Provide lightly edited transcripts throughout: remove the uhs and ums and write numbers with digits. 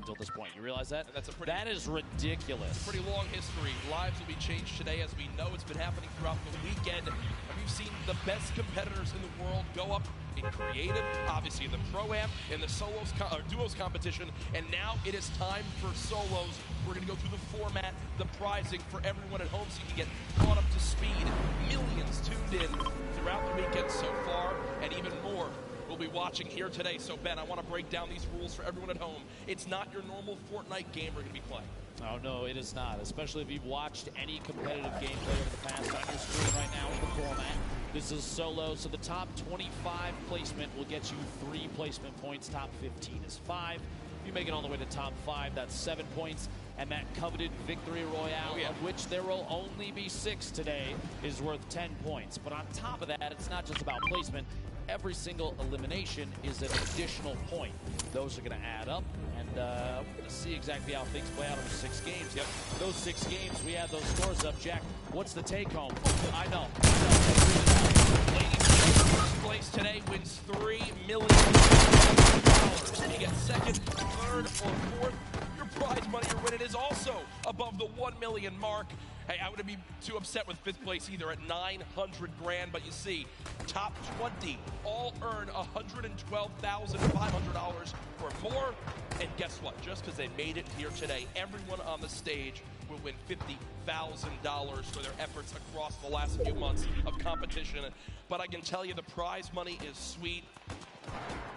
until this point. You realize that? And that is ridiculous. Pretty long history. Lives will be changed today, as we know. It's been happening throughout the weekend. And we've seen the best competitors in the world go up in creative, obviously in the Pro-Am, in the solos or duos competition, and now it is time for solos. We're going to go through the format, the prizing for everyone at home so you can get caught up to speed. Millions tuned in throughout the weekend so far, and even more we'll be watching here today. So Ben, I want to break down these rules for everyone at home. It's not your normal Fortnite game we're going to be playing. Oh, no, it is not, especially if you've watched any competitive gameplay over the past on your screen right now in the format. This is solo, so the top 25 placement will get you 3 placement points. Top 15 is 5. If you make it all the way to top 5, that's 7 points. And that coveted Victory Royale, of which there will only be 6 today, is worth 10 points. But on top of that, it's not just about placement. Every single elimination is an additional point. Those are going to add up, and we're going to see exactly how things play out over 6 games. Yep. Those 6 games, we have those scores up. Jack, what's the take-home? I know. First place today wins $3 million. And you get second, third, or fourth. Your prize money you're winning is also above the 1 million mark. Hey, I wouldn't be too upset with 5th place either at 900 grand, but you see, top 20 all earn $112,500 or more. And guess what? Just because they made it here today, everyone on the stage will win $50,000 for their efforts across the last few months of competition. But I can tell you the prize money is sweet.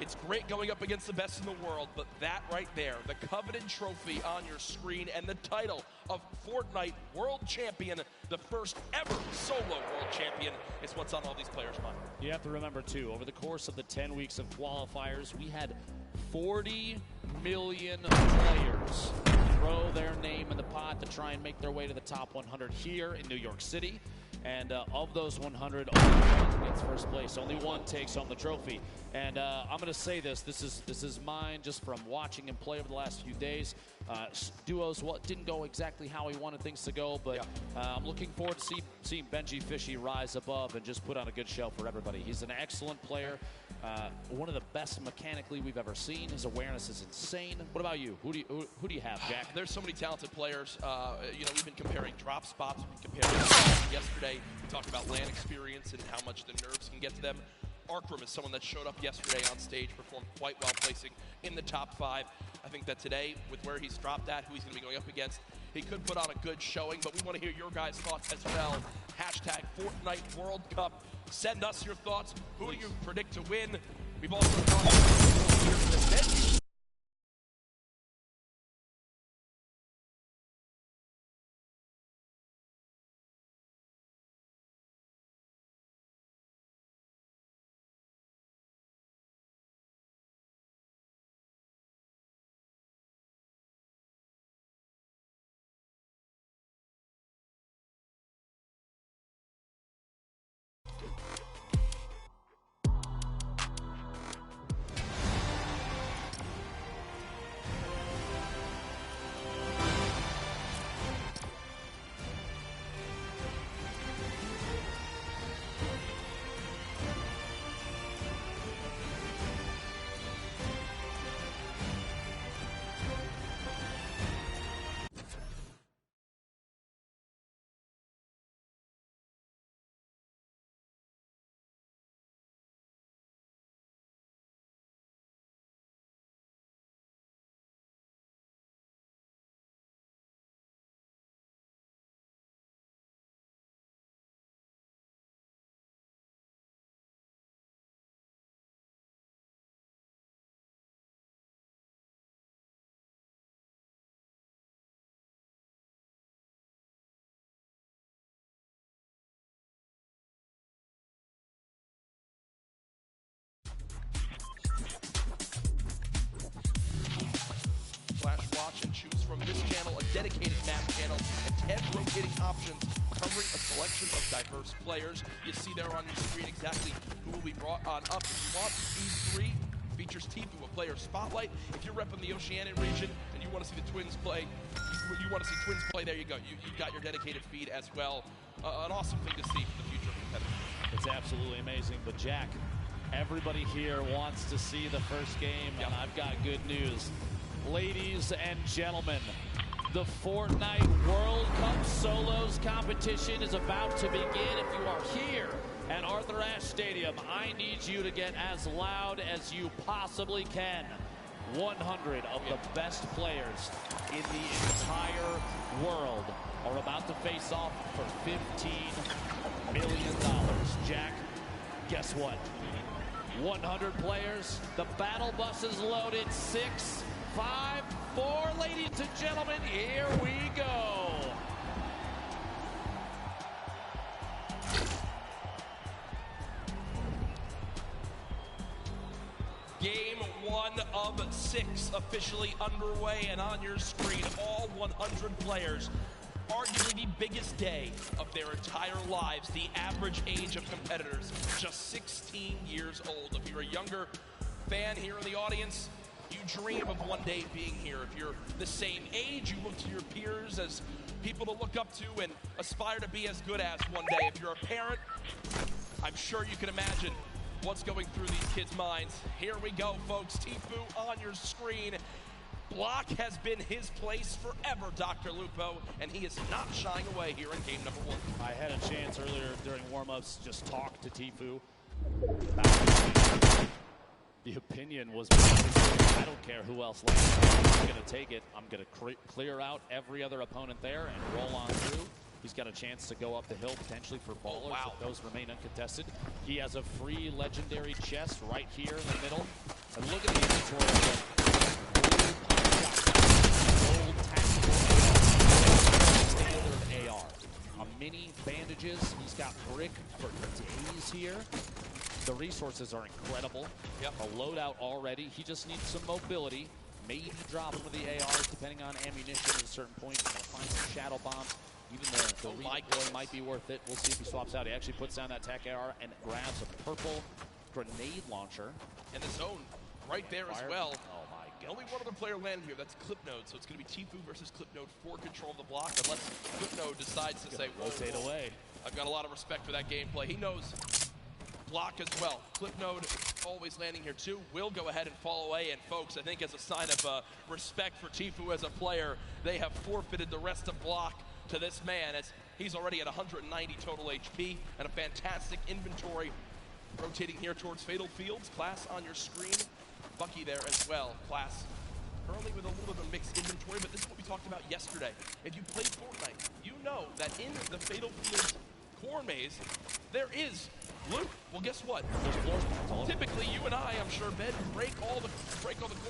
It's great going up against the best in the world, but that right there, the coveted trophy on your screen and the title of Fortnite World Champion, the first ever solo World Champion, is what's on all these players' minds. You have to remember, too, over the course of the 10 weeks of qualifiers, we had 40 million players throw their name in the pot to try and make their way to the top 100 here in New York City. And of those 100, only one gets first place. Only one takes home the trophy. And I'm going to say this is mine just from watching him play over the last few days. Duos didn't go exactly how he wanted things to go, but I'm looking forward to seeing Benji Fishy rise above and just put on a good show for everybody. He's an excellent player. One of the best mechanically we've ever seen. His awareness is insane. What about you? Who do you have, Jack? There's so many talented players. You know, we've been comparing drop spots. We've been comparing yesterday. We talked about LAN experience and how much the nerves can get to them. Arkram is someone that showed up yesterday on stage, performed quite well, placing in the top 5. I think that today, with where he's dropped at, who he's going to be going up against, he could put on a good showing, but we want to hear your guys' thoughts as well. Hashtag Fortnite World Cup. Send us your thoughts. Who do you predict to win? We've also talked about here in the bench. And choose from this channel a dedicated map channel and 10 rotating options covering a selection of diverse players. You see there on your screen exactly who will be brought on up. If you want, E3 features Tifu, a player spotlight. If you're repping the Oceanian region and you want to see the Twins play, there you go. You've got your dedicated feed as well. An awesome thing to see for the future of competitors. It's absolutely amazing. But Jack, everybody here wants to see the first game, and I've got good news. Ladies and gentlemen, the Fortnite World Cup Solos competition is about to begin. If you are here at Arthur Ashe Stadium, I need you to get as loud as you possibly can. 100 of the best players in the entire world are about to face off for $15 million. Jack, guess what? 100 players, the battle bus is loaded. 6, 5, 4, ladies and gentlemen, here we go. Game 1 of 6 officially underway, and on your screen, all 100 players. Arguably the biggest day of their entire lives. The average age of competitors, just 16 years old. If you're a younger fan here in the audience, you dream of one day being here. If you're the same age, you look to your peers as people to look up to and aspire to be as good as one day. If you're a parent, I'm sure you can imagine what's going through these kids' minds. Here we go, folks. Tfue on your screen. Block has been his place forever, Dr. Lupo, and he is not shying away here in game number 1. I had a chance earlier during warm-ups, just talk to Tfue. The opinion was, I don't care who else lands. I'm going to take it. I'm going to clear out every other opponent there and roll on through. He's got a chance to go up the hill potentially for ballers if those remain uncontested. He has a free legendary chest right here in the middle. And look at the inventory of the old tactical standard AR. A mini bandages. He's got brick for days here. The resources are incredible. A loadout already. He just needs some mobility. Maybe drop some of the ARs depending on ammunition at a certain point. Find some shadow bombs. Even the recoil might be worth it. We'll see if he swaps out. He actually puts down that TAC AR and grabs a purple grenade launcher. And the zone right there as well. Oh my god. Only one other player landed here. That's Clipnode. So it's going to be Tfue versus Clipnode for control of the block. Unless Clipnode decides to say, rotate away. I've got a lot of respect for that gameplay. He knows block as well. Clipnode always landing here too. Will go ahead and fall away. And folks, I think as a sign of respect for Tfue as a player, they have forfeited the rest of block to this man, as he's already at 190 total HP and a fantastic inventory. Rotating here towards Fatal Fields. Class on your screen. Bucky there as well. Class currently with a little bit of a mixed inventory, but this is what we talked about yesterday. If you play Fortnite, you know that in the Fatal Fields core maze, there is loot. Well, guess what? Typically, you and I, I'm sure, Ben, break all the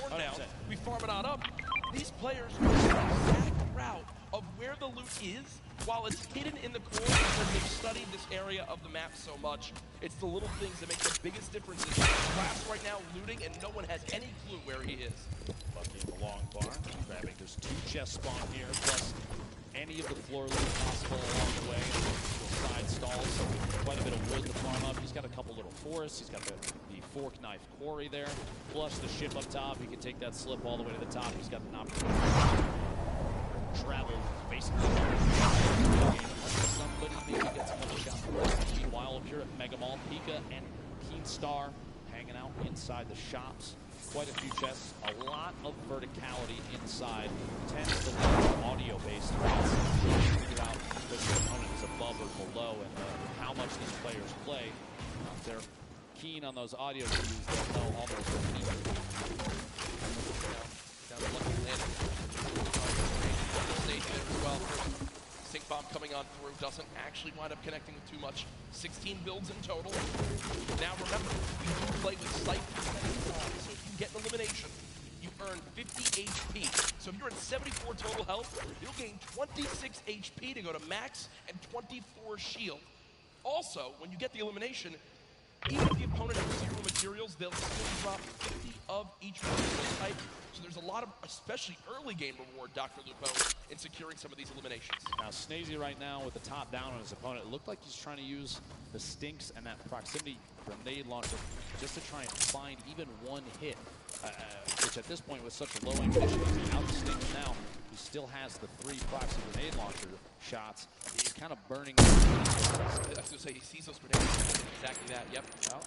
corn down. We farm it on up. These players go the exact route of where the loot is while it's hidden in the core because they've studied this area of the map so much. It's the little things that make the biggest differences. Class right now looting, and no one has any clue where he is. Bucky in the long bar, grabbing. There's 2 chests spawn here, plus any of the floor loot possible along the way. Side stalls, so quite a bit of wood to farm up. He's got a couple little forests. He's got the fork knife quarry there, plus the ship up top. He can take that slip all the way to the top. He's got an opportunity to travel basically somebody maybe gets another shot. Meanwhile, up here at Mega Mall, Pika and Keenstar hanging out inside the shops. Quite a few chests, a lot of verticality inside. Tends to be audio-based threats. Figure out if the opponent is above or below and how much these players play. If they're keen on those audio cues, they'll know almost immediately. Down the lucky landing. Stage there as well. Sync bomb coming on through, doesn't actually wind up connecting with too much. 16 builds in total. Now remember, we do play with Cypher, so if you get an elimination, you earn 50 HP. So if you're at 74 total health, you'll gain 26 HP to go to max and 24 shield. Also, when you get the elimination, even if the opponent has 0 materials, they'll still drop 50 of each material type. So there's a lot of, especially early game reward, Dr. Lupo, in securing some of these eliminations. Now, Snazy right now with the top down on his opponent, it looked like he's trying to use the stinks and that proximity grenade launcher just to try and find even one hit, which at this point with such a low ammunition, he's out the stinks now. He still has the 3 proxy grenade launcher shots. He's kind of burning. I was going to say, he sees those grenades. Exactly that, yep. Well,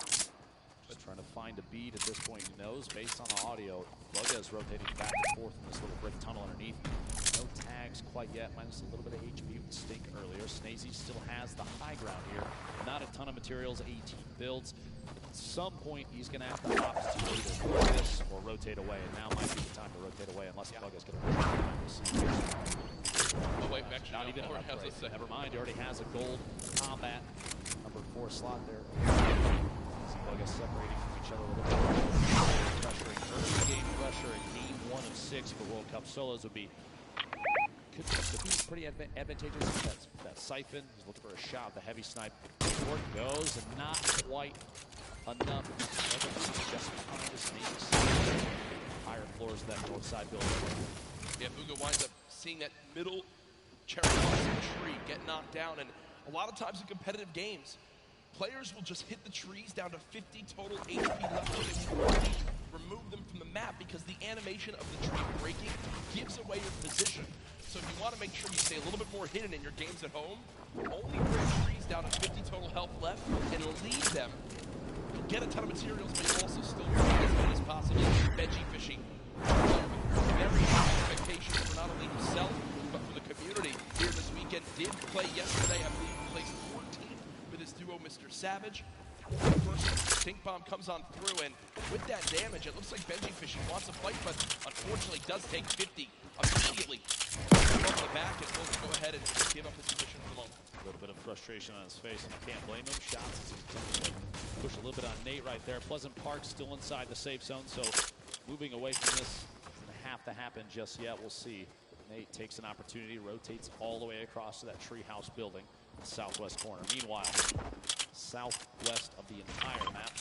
Just trying to find a beat at this point. He knows based on the audio. Bugga is rotating back and forth in this little brick tunnel underneath. No tags quite yet, minus a little bit of HP with Stink earlier. Snazy still has the high ground here. Not a ton of materials, 18 builds. At some point, he's going to have to opt to either do this or rotate away, and now might be the time to rotate away unless Bugga's going to push. Oh wait, actually, not even an upgrade. Never mind, he already has a gold combat number 4 slot there. Bugga separating from each other a little bit. Pressuring, early game pressure in game 1 of 6 for World Cup solos would be could be pretty advantageous. That Siphon, he's looking for a shot, the heavy snipe. Forward goes, and not quite enough. Just behind the sneaks. Higher floors of that north side building. Yeah, Bugga winds up seeing that middle cherry blossom tree get knocked down, and a lot of times in competitive games, players will just hit the trees down to 50 total HP left, and they will remove them from the map because the animation of the tree breaking gives away your position. So if you want to make sure you stay a little bit more hidden in your games at home, only bring trees down to 50 total health left and leave them. You'll get a ton of materials, but you'll also still remain as good as possible. Veggie fishing. Very high expectations for not only himself, but for the community here this weekend. Did play yesterday, I believe he placed 14th with his duo, Mr. Savage. First stink bomb comes on through, and with that damage, it looks like Benji Fishing wants to fight, but unfortunately does take 50 immediately from the back, and will go ahead and give up his position for the moment. A little bit of frustration on his face, and I can't blame him. Shots push a little bit on Nate right there. Pleasant Park still inside the safe zone, so moving away from this doesn't have to happen just yet. We'll see. Nate takes an opportunity, rotates all the way across to that treehouse building, the southwest corner. Meanwhile, southwest of the entire map,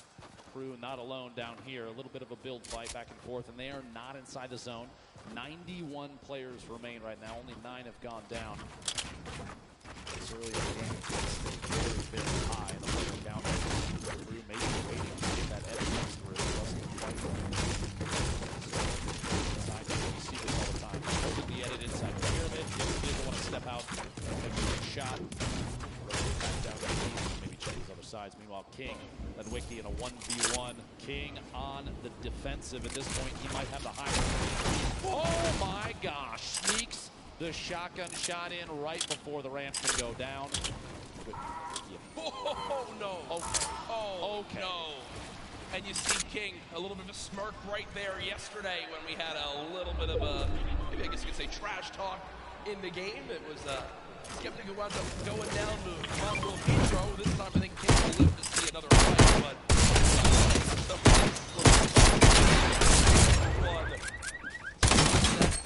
Crew not alone down here. A little bit of a build fight back and forth, and they are not inside the zone. 91 players remain right now. Only 9 have gone down. This early in the game, very, very high in the player count. Crew maybe waiting to get that edge through. It wasn't quite going. Inside, you see this all the time. Holding the edit inside the pyramid. He doesn't want to step out. Take a shot. Rotate back down to maybe check these other sides. Meanwhile, King led Wiki in a 1v1. King on the defensive. At this point, he might have the higher. Oh my gosh. Sneaks the shotgun shot in right before the ramp can go down. Oh, no. Okay. Oh, okay. No. And you see King, a little bit of a smirk right there yesterday when we had a little bit of a, maybe I guess you could say trash talk in the game. It was Skeptic who wound up going down to Mongrel Petro. This time I think King will live to see another fight, but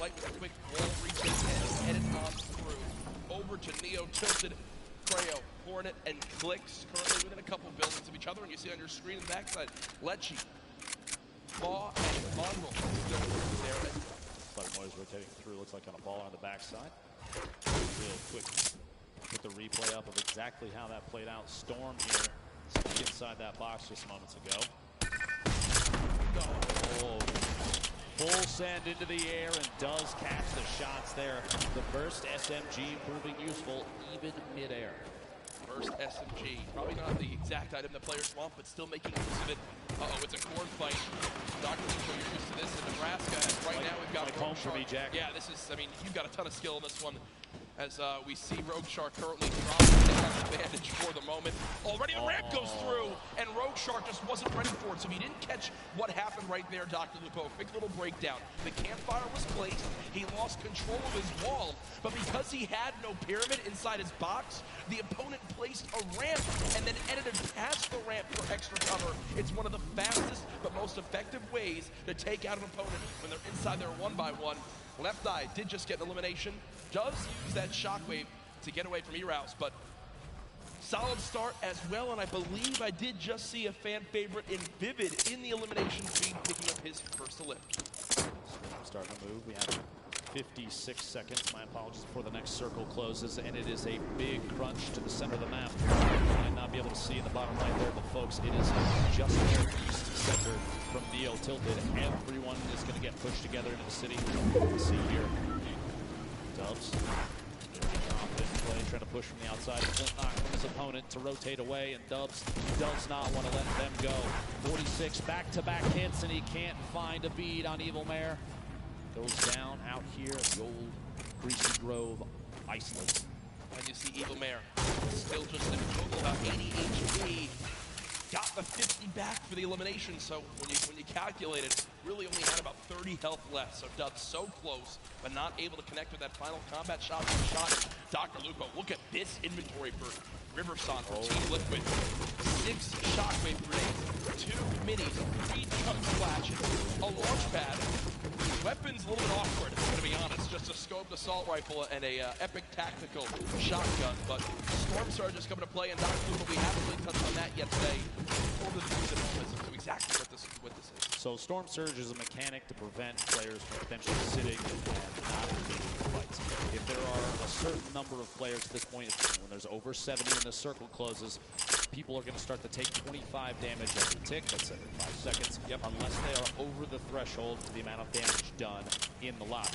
Light with a quick wall reaches and headed on through. Over to Neo, Tilted, Creo, Hornet, and Clicks currently within a couple buildings of each other, and you see on your screen in the backside, Lecce, Maw, and Mongrel still there. Clutter Noise rotating through, looks like on a ball on the backside. Real quick, put the replay up of exactly how that played out. Storm here, inside that box just moments ago. Oh, full send into the air and does catch the shots there. The burst SMG proving useful even midair. Burst SMG, probably not the exact item that players want, but still making use of it. Uh-oh, it's a corn fight. Dr. Lupo, you're used to this in Nebraska. And right now we've got home for me, Jack. Yeah, this is, I mean, you've got a ton of skill in this one. As we see Rogue Shark currently dropping down advantage for the moment. Already the ramp goes through, and Rogue Shark just wasn't ready for it, so he didn't catch what happened right there, Dr. Lupo. Quick little breakdown. The campfire was placed, he lost control of his wall, but because he had no pyramid inside his box, the opponent placed a ramp and then edited past the ramp for extra cover. It's one of the fastest but most effective ways to take out an opponent when they're inside their 1x1. Left Eye did just get an elimination. Does use that shockwave to get away from Erouse, but solid start as well, and I believe I did just see a fan favorite in Vivid in the elimination feed picking up his first elip. Starting to move. We have 56 seconds. My apologies before the next circle closes, and it is a big crunch to the center of the map. You might not be able to see in the bottom right there, but folks, it is just northeast center from Neo Tilted. Everyone is going to get pushed together into the city. Let's see here. Dubs. Confident play, trying to push from the outside. Flintlock from his opponent to rotate away, and Dubs does not want to let them go. 46 back-to-back hits, and he can't find a bead on Evil Mare. Goes down out here at the old Greasy Grove Iceland. And you see Evil Mare still just in total about 80 HP. Got the 50 back for the elimination, so when you calculate it, really only had about 30 health left. So Dubs so close, but not able to connect with that final combat shot. Dr. Lupo, look at this inventory for Riverson for Team Liquid. 6 shockwave grenades, 2 minis, 3 chunk splashes, a launch pad. Weapons a little bit awkward, I'm going to be honest. Just a scoped assault rifle and a epic tactical shotgun. But Storm Surge is coming to play, and Dr. Lupo, we haven't really touched on that yet today. Exactly what this is. So Storm Surge is a mechanic to prevent players from potentially sitting and not engaging in fights. If there are a certain number of players at this point, when there's over 70 and the circle closes, people are going to start to take 25 damage every tick. That's every 5 seconds. Unless they are over the threshold for the amount of damage done in the lot.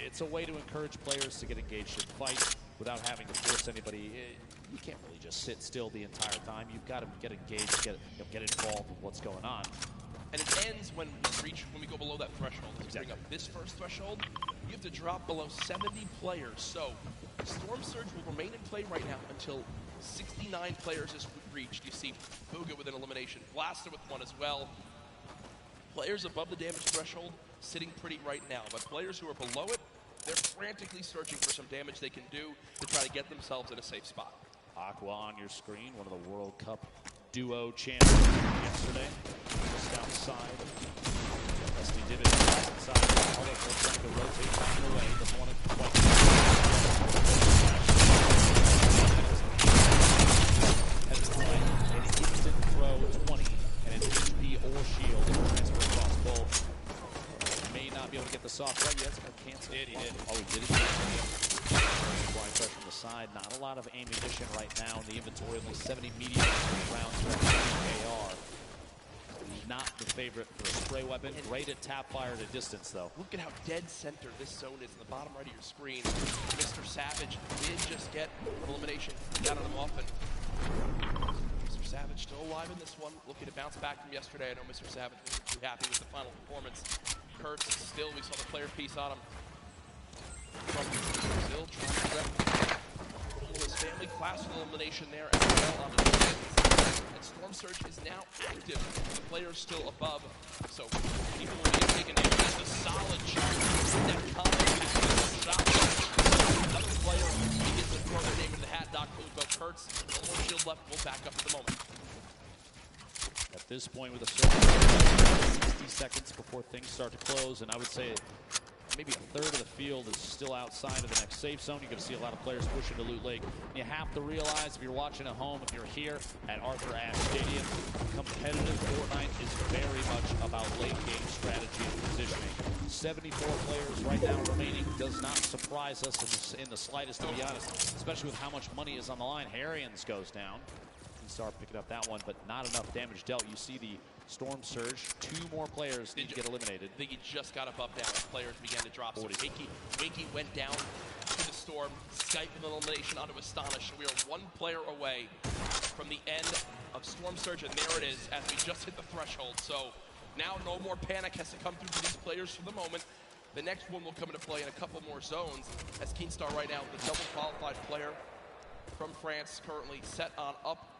It's a way to encourage players to get engaged in fights without having to force anybody. You can't really just sit still the entire time. You've got to get engaged, get involved with what's going on. And it ends when we go below that threshold. To bring up this first threshold, you have to drop below 70 players. So Storm Surge will remain in play right now until 69 players is reached. You see Booga with an elimination, Blaster with one as well. Players above the damage threshold sitting pretty right now, but players who are below it, they're frantically searching for some damage they can do to try to get themselves in a safe spot. Aqua on your screen, one of the World Cup duo champions yesterday. Just outside. Rusty Divot inside. Colorful trying to rotate back away. Doesn't want to quite. Has an instant throw 20 and an HP or shield transfer across both. May not be able to get the soft right yet. It's going to cancel. He did. Oh, he did it. Flying pressure from the side. Not a lot of ammunition right now in the inventory. Only 70 medium rounds for AR. Not the favorite for a spray weapon. Great at tap fire at a distance, though. Look at how dead center this zone is in the bottom right of your screen. Mr. Savage did just get an elimination. He got on him often. Mr. Savage still alive in this one. Looking to bounce back from yesterday. I know Mr. Savage wasn't too happy with the final performance. Kurtz still, we saw the player piece on him. From Brazil, trying to grab his family class with elimination there as well on the defense. And Storm Surge is now active. The player's still above, so people will be taking just a solid charge. That comment shot. Another player begins to throw their name in the hat. Dr. Lupo Kurtz, no more shield left, will back up at the moment. At this point with a circle, 60 seconds before things start to close, and I would say maybe a third of the field is still outside of the next safe zone. You're going to see a lot of players push into Loot Lake. You have to realize, if you're watching at home, if you're here at Arthur Ashe Stadium, competitive Fortnite is very much about late game strategy and positioning. 74 players right now remaining does not surprise us in the slightest, to be honest, especially with how much money is on the line. Harrians goes down. Start picking up that one, but not enough damage dealt. You see the Storm Surge. 2 more players need to get eliminated. I think he just got above down as players began to drop. 40. So Wakey went down to the Storm. Skype with an elimination onto Astonish. So we are 1 player away from the end of Storm Surge, and there it is as we just hit the threshold. So now no more panic has to come through for these players for the moment. The next one will come into play in a couple more zones as Keenstar right now, the double qualified player from France, currently set on up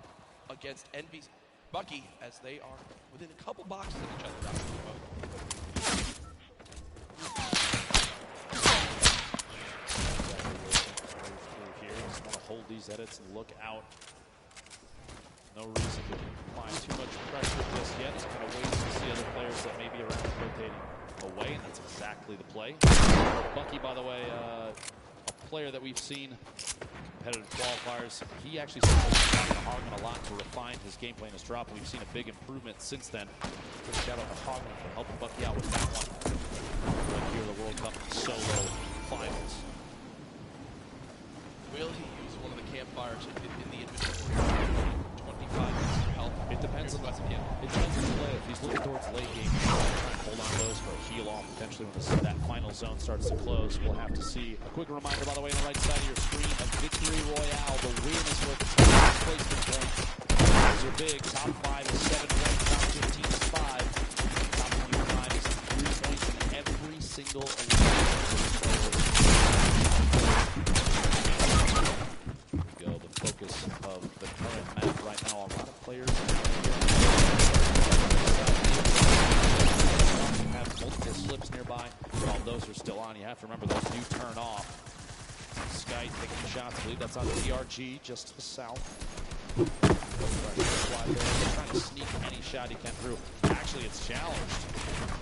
against Envy's Bucky as they are within a couple boxes of each other. Here, just want to hold these edits and look out. No reason to apply too much pressure just yet. Just kind of wait to see other players that may be around rotating away, and that's exactly the play. Bucky, by the way, a player that we've seen competitive qualifiers. He actually started Hagen a lot to refine his gameplay and his drop. We've seen a big improvement since then. Shout out to Hagen for helping Bucky out with that one. Right here, the World Cup solo finals. Will he use one of the campfires in the inventory? 25 minutes for help. It depends on the play. If he's looking towards late game, he's trying to hold on to those for a heal off potentially when that final zone starts to close. We'll have to see. A quick reminder, by the way, on the right side of your screen, a Victory Royale The win is worth its own placement point. Those are big. Top 5 is 7 points. Top 15 is 5. Top 25 is 3 points in every single elimination. Go the focus of the current map right now. A lot of players have multiple slips nearby. While those are still on, you have to remember those do turn off. Sky taking shots. I believe that's on DRG just to the south. Trying to sneak any shot he can through. Actually, it's challenged.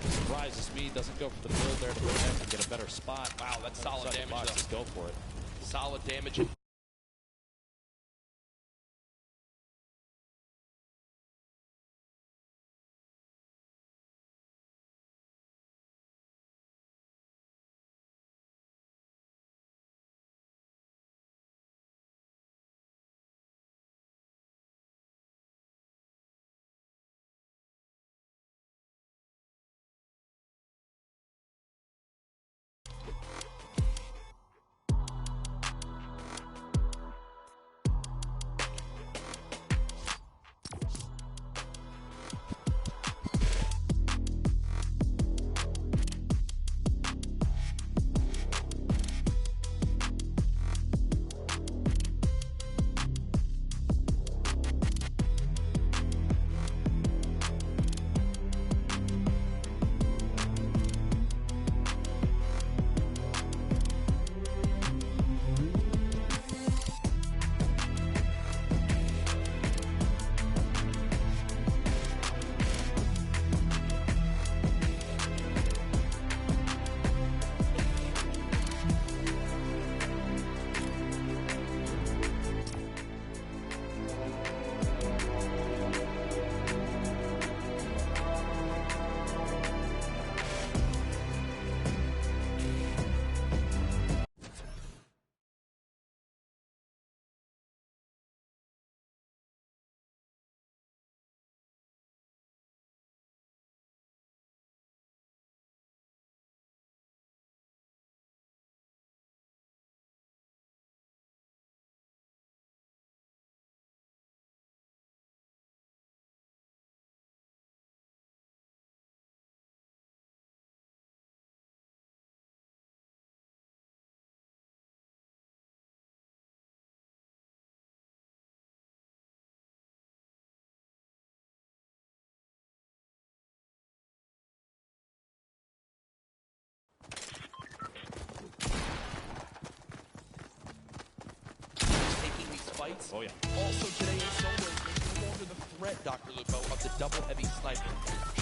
It surprises me. Doesn't go for the build there to protect and get a better spot. Wow, that's solid damage. Just go for it. Solid damage. Fights. Oh, yeah. Also today in solo, no longer the threat, Dr. Lupo, of the double heavy sniper.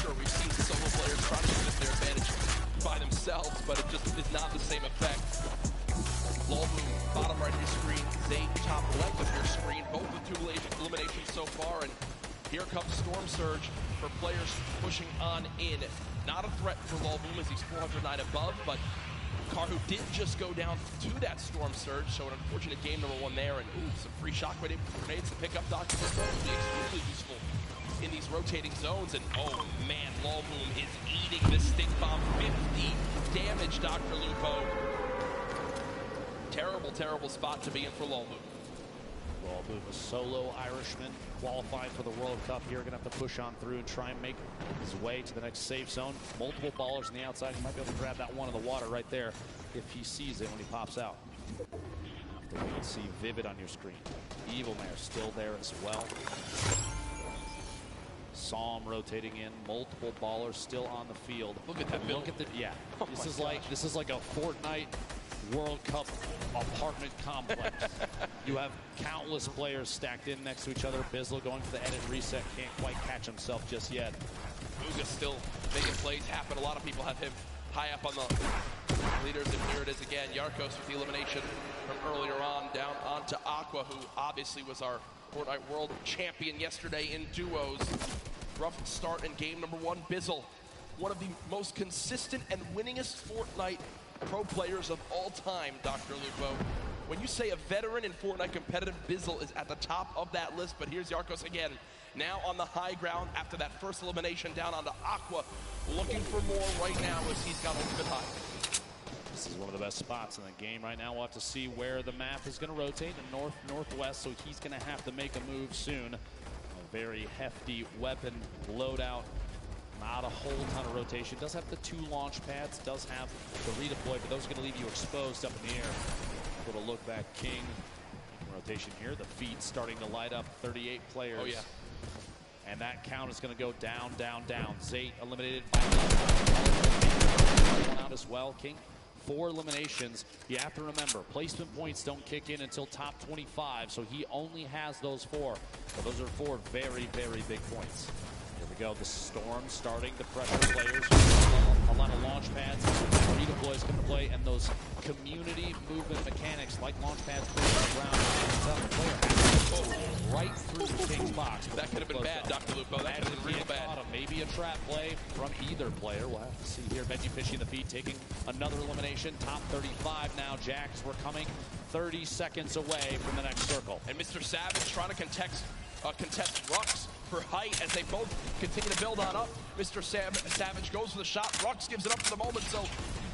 Sure, we've seen solo players try to use their advantage by themselves, but it just is not the same effect. Lolboom, bottom right of your screen. Zay, top left of your screen. Both with 2 eliminations so far, and here comes Storm Surge for players pushing on in. Not a threat for Lolboom as he's 409 above, but Karhu did just go down to that Storm Surge, so an unfortunate game number 1 there, and some free shockwave grenades to pick up Dr. Lupo will be extremely useful in these rotating zones, and oh man, Lolboom is eating the stick bomb. 50 damage, Dr. Lupo. Terrible, terrible spot to be in for Lolboom. Lolboom, a solo Irishman, qualifying for the World Cup here. Going to have to push on through and try and make his way to the next safe zone. Multiple ballers on the outside. He might be able to grab that one in the water right there if he sees it when he pops out. Have to wait and see. Vivid on your screen. Evil Mare still there as well. Saw him rotating in. Multiple ballers still on the field. Look at that build. Look at the, yeah. Oh This is like a Fortnite World Cup apartment complex. You have countless players stacked in next to each other. Bizzle going for the edit reset. Can't quite catch himself just yet. Uga still making plays happen. A lot of people have him high up on the leaders, and here it is again. Yarkos with the elimination from earlier on, down onto Aqua, who obviously was our Fortnite World Champion yesterday in duos. Rough start in game number 1. Bizzle, one of the most consistent and winningest Fortnite pro players of all time, Dr. Lupo. When you say a veteran in Fortnite competitive, Bizzle is at the top of that list, but here's Yarkos again, now on the high ground after that first elimination down onto Aqua, looking for more right now as he's got ultimate high. This is one of the best spots in the game right now. We'll have to see where the map is going to rotate in north-northwest, so he's going to have to make a move soon. A very hefty weapon loadout. Not a whole ton of rotation. Does have the 2 launch pads, does have the redeploy, but those are going to leave you exposed up in the air. A little look back, King. Rotation here. The feed starting to light up. 38 players. Oh, yeah. And that count is going to go down, down, down. Zate eliminated by one out as well. King, 4 eliminations. You have to remember, placement points don't kick in until top 25, so he only has those 4. But those are 4 very, very big points. Here we go. The Storm starting to pressure players. A lot of launch pads. Redeploy is going to play, and those community movement mechanics like launch pads around. The player has to go right through the King's box. That could have been bad, Dr. Lupo. That could have been real bad. Maybe a trap play from either player. We'll have to see here. Benji fishing the feed, taking another elimination. Top 35 now. Jax, we're coming 30 seconds away from the next circle. And Mr. Savage trying to contest Rux for height as they both continue to build on up. Mr. Savage goes for the shot. Rux gives it up for the moment. So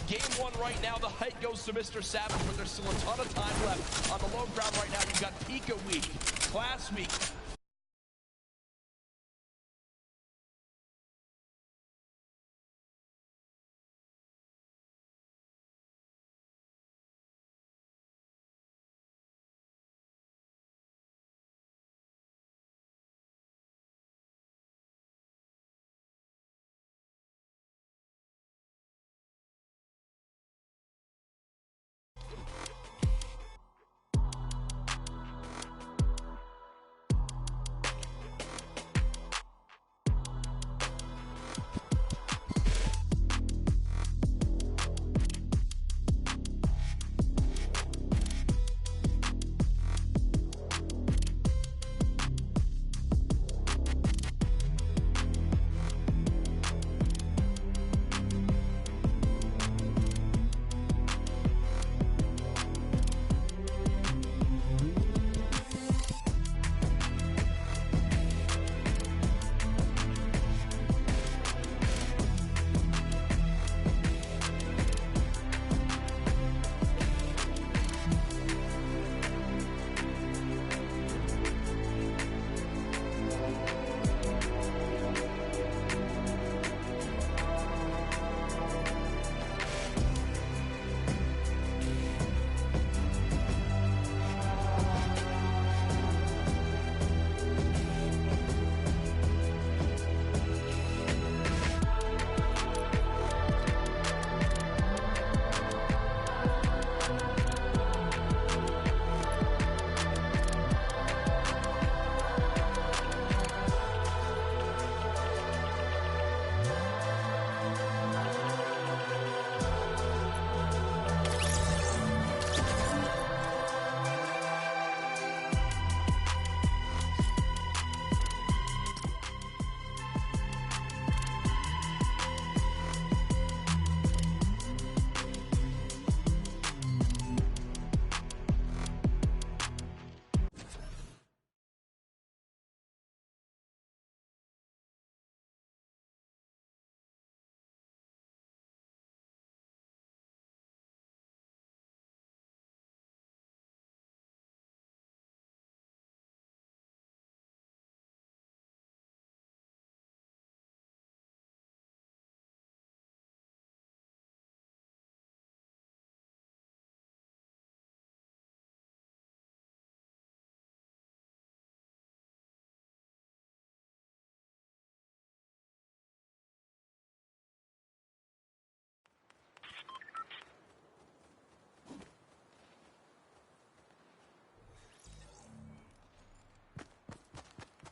game 1 right now, the height goes to Mr. Savage, but there's still a ton of time left on the low ground right now. You've got Pika week, Class week.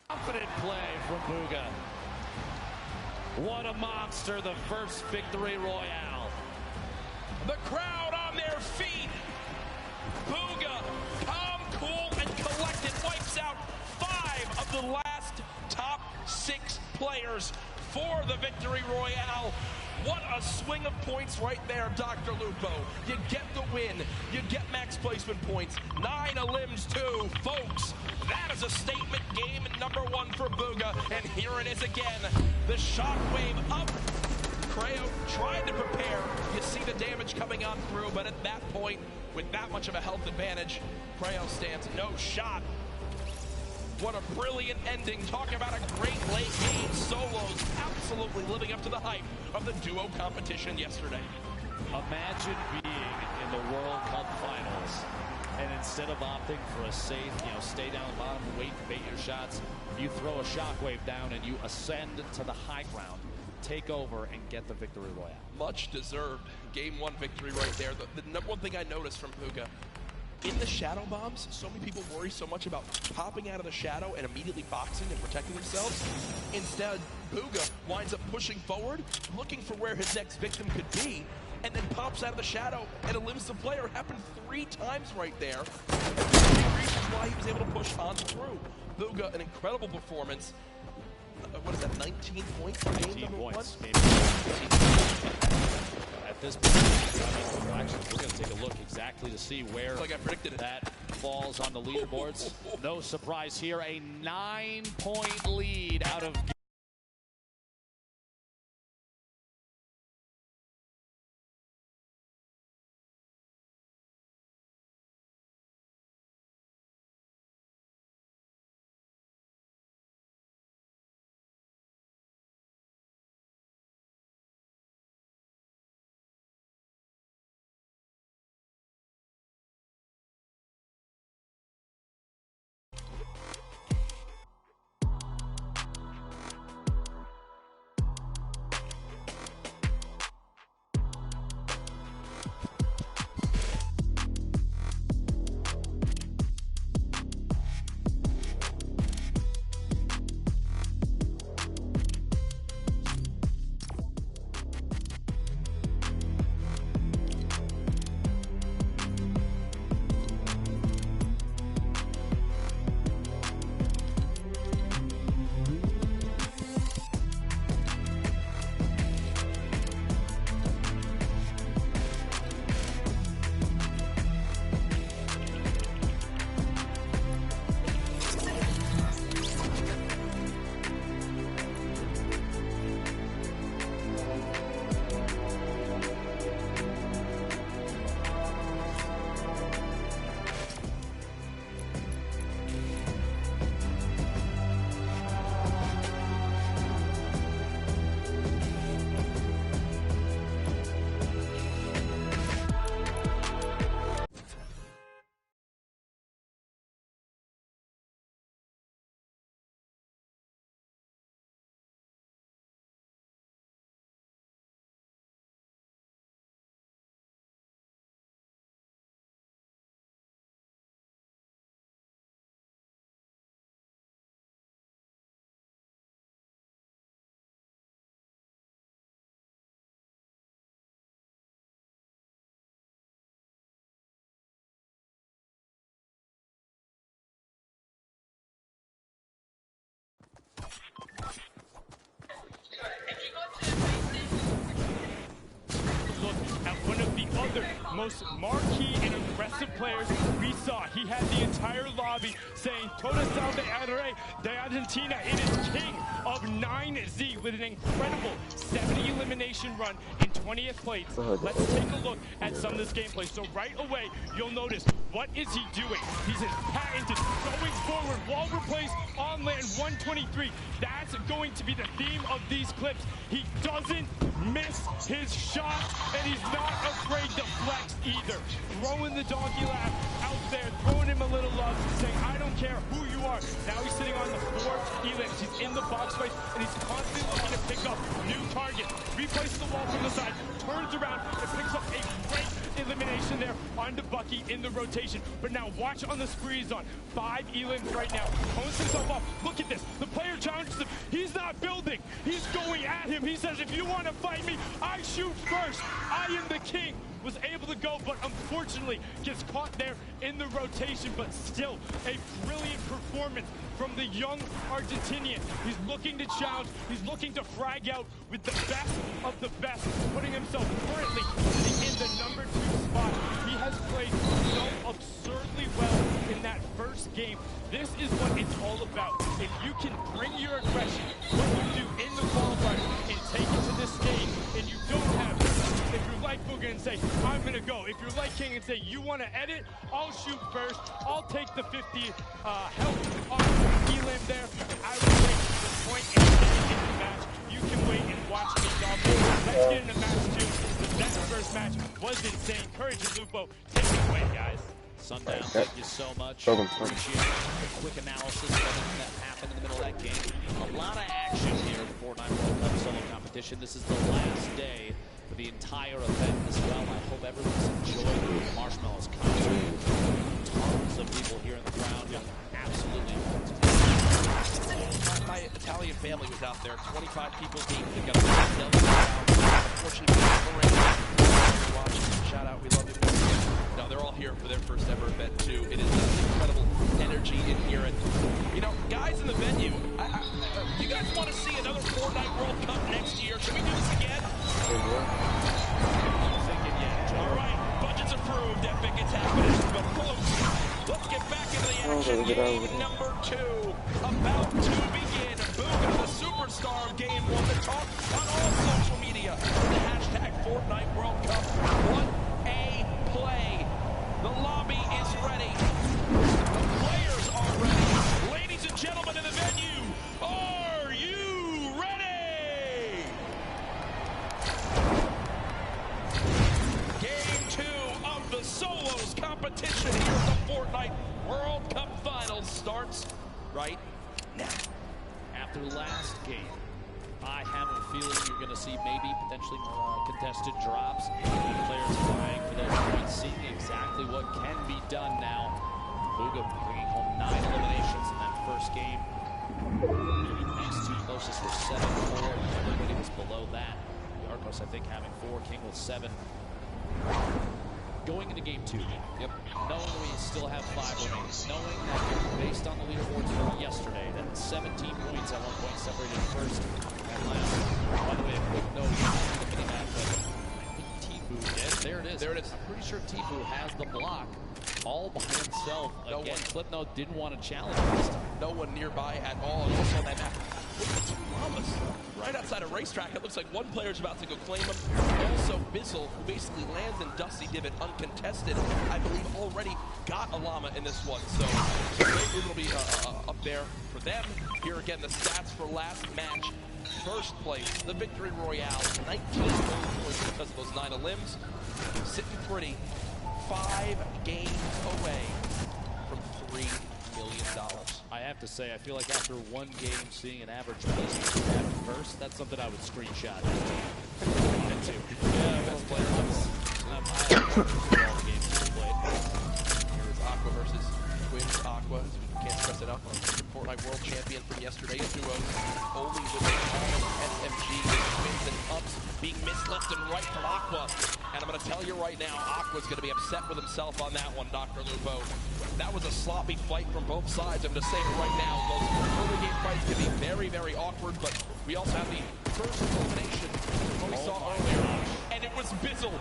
Confident play from Bugha. What a monster, the first victory royale. The crowd on their feet. Bugha, calm, cool, and collected, wipes out 5 of the last top 6 players for the victory royale. What a swing of points right there, Dr. Lupo. You get the win. You get max placement points. 9 elims too. Folks, that is a statement game #1 for Bugha. And here it is again. The shockwave up Creo tried to prepare. You see the damage coming on through, but at that point, with that much of a health advantage, Creo stands no shot. What a brilliant ending. Talk about a great late game. Solos absolutely living up to the hype of the duo competition yesterday. Imagine being in the World Cup Finals, and instead of opting for a safe, stay down the bottom, wait, bait your shots, you throw a shockwave down and you ascend to the high ground, take over, and get the victory royale. Much deserved game one victory right there. The number one thing I noticed from Puga, in the shadow bombs, so many people worry so much about popping out of the shadow and immediately boxing and protecting themselves. Instead, Puga winds up pushing forward, looking for where his next victim could be, and then pops out of the shadow and eliminates the player. It happened 3 times right there. And one of the reasons why he was able to push on through. Puga, an incredible performance. What is that, 19 points? 19 points, maybe. At this point, actually, we're going to take a look exactly to see where like I predicted that falls on the leaderboards. No surprise here, a 9-point lead out of... most marquee and impressive players we saw. He had the entire lobby saying, Toda Salve de Argentina, it is king of 9Z with an incredible 70 elimination run in 20th place. Let's take a look at some of this gameplay. So right away, you'll notice, what is he doing? He's patented going forward, wall replace on land 123. That's going to be the theme of these clips. He doesn't miss his shot, and he's not afraid to flex either. Throwing the donkey laugh out there, throwing him a little love, saying, I don't care who you are. Now he's sitting on the 4 elims. He's in the box fight, and he's constantly looking to pick up new targets. Replaces the wall from the side, turns around, and picks up a great elimination there onto Bucky in the rotation. But now watch on the spree he's on. 5 elims right now. Cones himself off. Look at this. The player challenges him. He's not building. He's going at him. He says, if you want to fight me, I shoot first. I am the king. Was able to go, but unfortunately gets caught there in the rotation, but still a brilliant performance from the young Argentinian. He's looking to challenge, he's looking to frag out with the best of the best, putting himself currently in the number 2 spot. He has guys played so absurdly well in that first game. This is what it's all about. If you can bring your aggression, what you do in the qualifiers, and take it to this stage, and you don't have it. If you're like Booga and say, I'm gonna go. If you're like King and say, you wanna edit, I'll shoot first. I'll take the 50 health off the elim there. I will take the point and in the match. You can wait and watch me dominate. Let's get into match 2. That first match was insane. Courage and Lupo, take it away, guys. Sundown, thank you so much. Appreciate the quick analysis of everything that happened in the middle of that game. A lot of action here at the Fortnite World Cup solo competition. This is the last day for the entire event as well. I hope everyone's enjoyed the Marshmallows concert. Tons of people here in the crowd. Absolutely. My Italian family was out there. 25 people deep. They've got a unfortunately, shout out, we love you. No, they're all here for their first ever event too. It is incredible energy in here. And you know, guys in the venue, you guys want to see another Fortnite World Cup next year? Should we do this again? All right, budget's approved. Epic, it's happening. But let's get back into the action. Game number 2 about to begin. Booga, the superstar of Game 1, the talk on all social media. The hashtag Fortnite World Cup. What a play. The lobby is ready. The players are ready. Ladies and gentlemen in the venue, are you ready? Game 2 of the solos competition here at the Fortnite World Cup Finals starts right now. After last game, I have a feeling you're going to see maybe potentially more contested drops. Players vying for those points, seeing exactly what can be done now. Booga bringing home 9 eliminations in that first game. The next 2 closest were 7-4. Everybody was below that. Arcos, I think, having 4. King with 7. Going into game 2, knowing we still have 5 remaining, knowing that based on the leaderboards from yesterday, that 17 points at one point separated first and last. By the way, a quick note, the mini-map, but I think Tfue did. There it is. There it is. I'm pretty sure Tfue has the block all by himself. No Again, one. Flipnote didn't want to challenge this time. No one nearby at all. And also on that map, look at the 2 llamas right outside a racetrack. It looks like one player's about to go claim him. Also, Bizzle, who basically lands in Dusty Divot uncontested, I believe already got a llama in this one. So great will be up there for them. Here again, the stats for last match. First place, the Victory Royale, 19 points because of those 9 elims. Sitting pretty, 5 games away from $3 million. I have to say, I feel like after one game, seeing an average placement at first, that's something I would screenshot. Yeah, best player. All the games we played. Here's Aqua versus Twins Aqua. Can't stress it up. Fortnite World Champion from yesterday's duos. Only with a SMG, Twins and ups being missed left and right from Aqua. And I'm going to tell you right now, Aqua's going to be upset with himself on that one, Dr. Lupo. That was a sloppy fight from both sides. I'm going to say it right now. Those early game fights can be very, very awkward, but we also have the first elimination we saw earlier. And it was Bizzle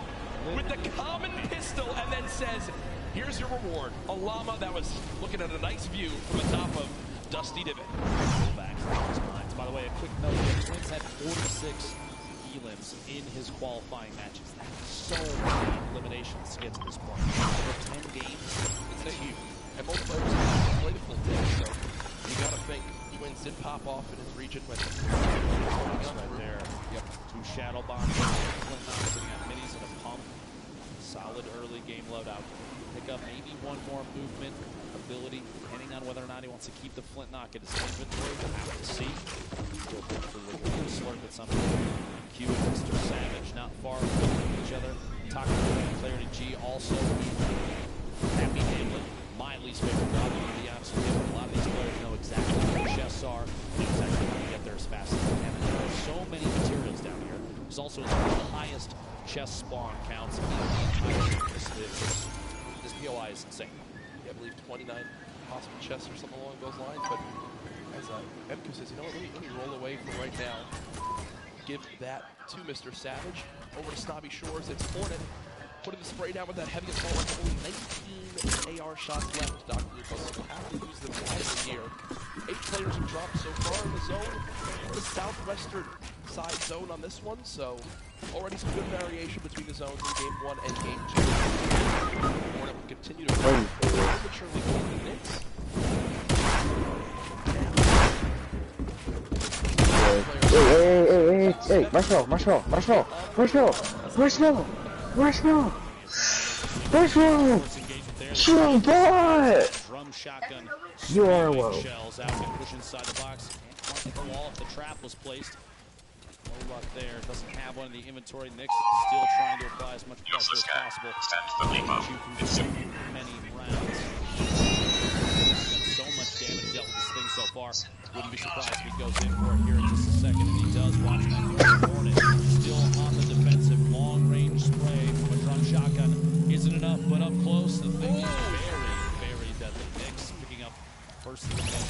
with the common pistol and then says, here's your reward. A llama that was looking at a nice view from the top of Dusty Divot. By the way, a quick note, the Twins had 46 elims in his qualifying matches. That's so many eliminations to get to this point. Over 10 games, it's huge. And most players have played a full day, so you gotta think Twins did pop off in his region with right there. Yep. 2 shadow bombs. Flintlock sitting at minis and a pump. Solid early game loadout. Pick up maybe one more movement ability, depending on whether or not he wants to keep the Flintlock in his inventory. We'll have to see. Go for a little slurp at something. Q and Mr. Savage not far from each other. Taco and Clarity G also Happy Hamlet. My least favorite problem, to be honest with you. A lot of these players know exactly where chests are, know exactly how to get there as fast as they can. And there are so many materials down here. There's also the highest chest spawn counts in the entire this POI is insane. Yeah, I believe 29 possible chests or something along those lines. But as Emku says, you know what, let me roll away for right now. Give that to Mr. Savage. Over to Snobby Shores, it's Hornet. putting the spray down with that heavy assault rifle. Only 19 AR shots left. Dr. Lucas will have to use them wisely here. 8 players have dropped so far in the zone. The southwestern side zone on this one, so already some good variation between the zones in Game 1 and Game 2. Hornet will continue to prematurely go to the Knicks. Hey, Marshall, chill, boy! Drum shotgun. You are low. Shells out and push inside the box. Can't find the wall if the trap was placed. No luck there. Doesn't have one in the inventory. Knicks still trying to apply as much pressure as possible. Many rounds. So much damage dealt with this thing so far. Wouldn't be surprised if he goes in for it here in just a second, and he does. Watch that Hornet still on the defensive. Long-range spray from a drum shotgun isn't enough, but up close, the thing is very deadly. Knicks picking up first in the game.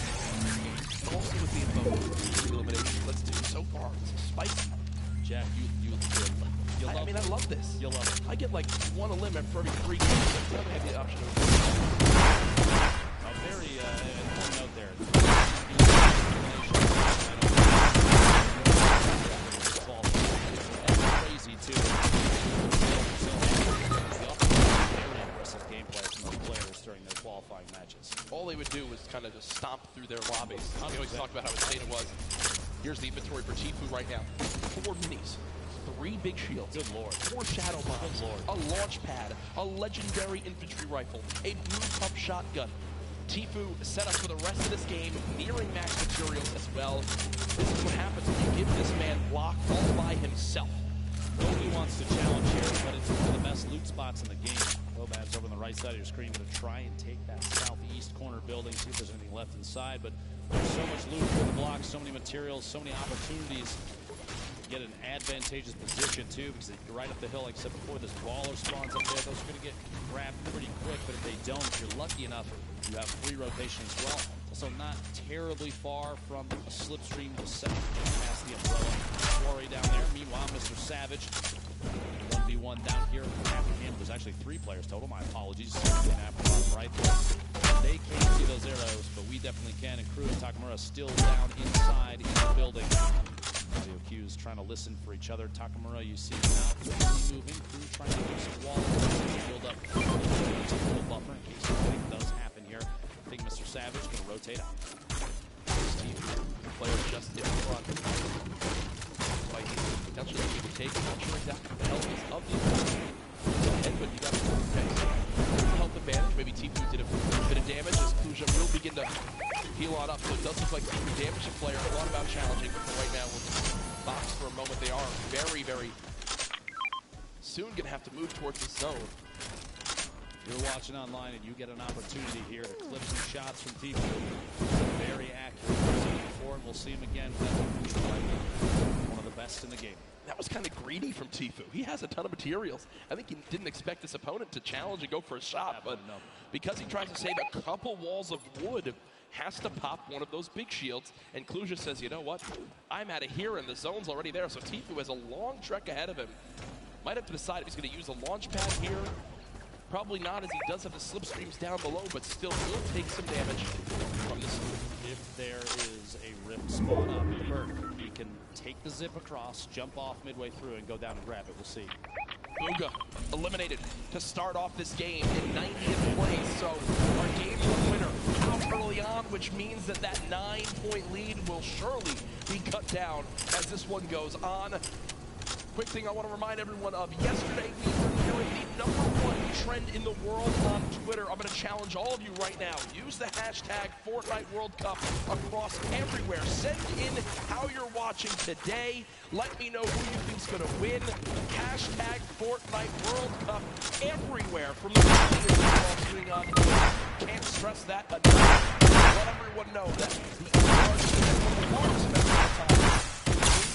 And also with the elimination, let's do so far. It's spicy. Jack, you'll love I mean, I love this. You'll love it. I get like 1 eliminate for every 3 games. I've never had the option of a very important note there. Crazy too. Very impressive gameplay from those players during their qualifying matches. all they would do was kind of just stomp through their lobbies. We always talk about how insane it was. Here's the inventory for Tfue right now. 4 minis, 3 big shields, good lord, 4 shadow bombs, a launch pad, a legendary infantry rifle, a blue pump shotgun. Tfue set up for the rest of this game, nearing max materials as well. This is what happens when you give this man block all by himself. Nobody wants to challenge here, but it's one of the best loot spots in the game. Lobab's over on the right side of your screen to try and take that southeast corner building, see if there's anything left inside, but there's so much loot for the blocks, so many materials, so many opportunities. Get an advantageous position too, because you're right up the hill, like I said before, this baller spawns up there. Those are going to get grabbed pretty quick, but if they don't, if you're lucky enough, you have free rotation as well. Also not terribly far from a slipstream to second past the umbrella. Quarry down there. Meanwhile, Mr. Savage, 1v1 down here. There's actually 3 players total. My apologies. Right there. They can't see those arrows, but we definitely can. And Crew and Takamura still down inside in the building. Audio cues trying to listen for each other. Takamura, you see now moving. Crew trying to use some wall to build up a little buffer in case anything does happen here. I think Mr. Savage can rotate out. Steve, the player just in front. Fight potentially you can take. Not sure exactly what the hell is of the but you got health advantage. Maybe Tfue did a bit of damage as Kluja will begin to heal on up. So it does look like Tfue damaged a player. A lot about challenging, but right now we'll box for a moment. They are very, very soon going to have to move towards the zone. You're watching online and you get an opportunity here to clip some shots from Tfue. Very accurate. We've seen it before and we'll see him again. One of the best in the game. That was kind of greedy from Tfue. He has a ton of materials. I think he didn't expect his opponent to challenge and go for a shot, but because he tries to save a couple walls of wood, has to pop one of those big shields, and Kluja says, you know what, I'm out of here, and the zone's already there, so Tfue has a long trek ahead of him. Might have to decide if he's going to use a launch pad here. Probably not, as he does have the slipstreams down below, but still will take some damage from this. If there is a rift spawn up in Burt, he can take the zip across, jump off midway through, and go down and grab it. We'll see. Booga eliminated to start off this game in 90th place, so our game 1 winner out early on, which means that that 9-point lead will surely be cut down as this one goes on. Quick thing I want to remind everyone of, yesterday we were nearing the #1 trend in the world on Twitter. I'm going to challenge all of you right now. Use the hashtag Fortnite World Cup across everywhere. Send in how you're watching today. Let me know who you think's going to win. Hashtag Fortnite World Cup everywhere from the streaming on. Can't stress that enough. Let everyone know that the largest event of the time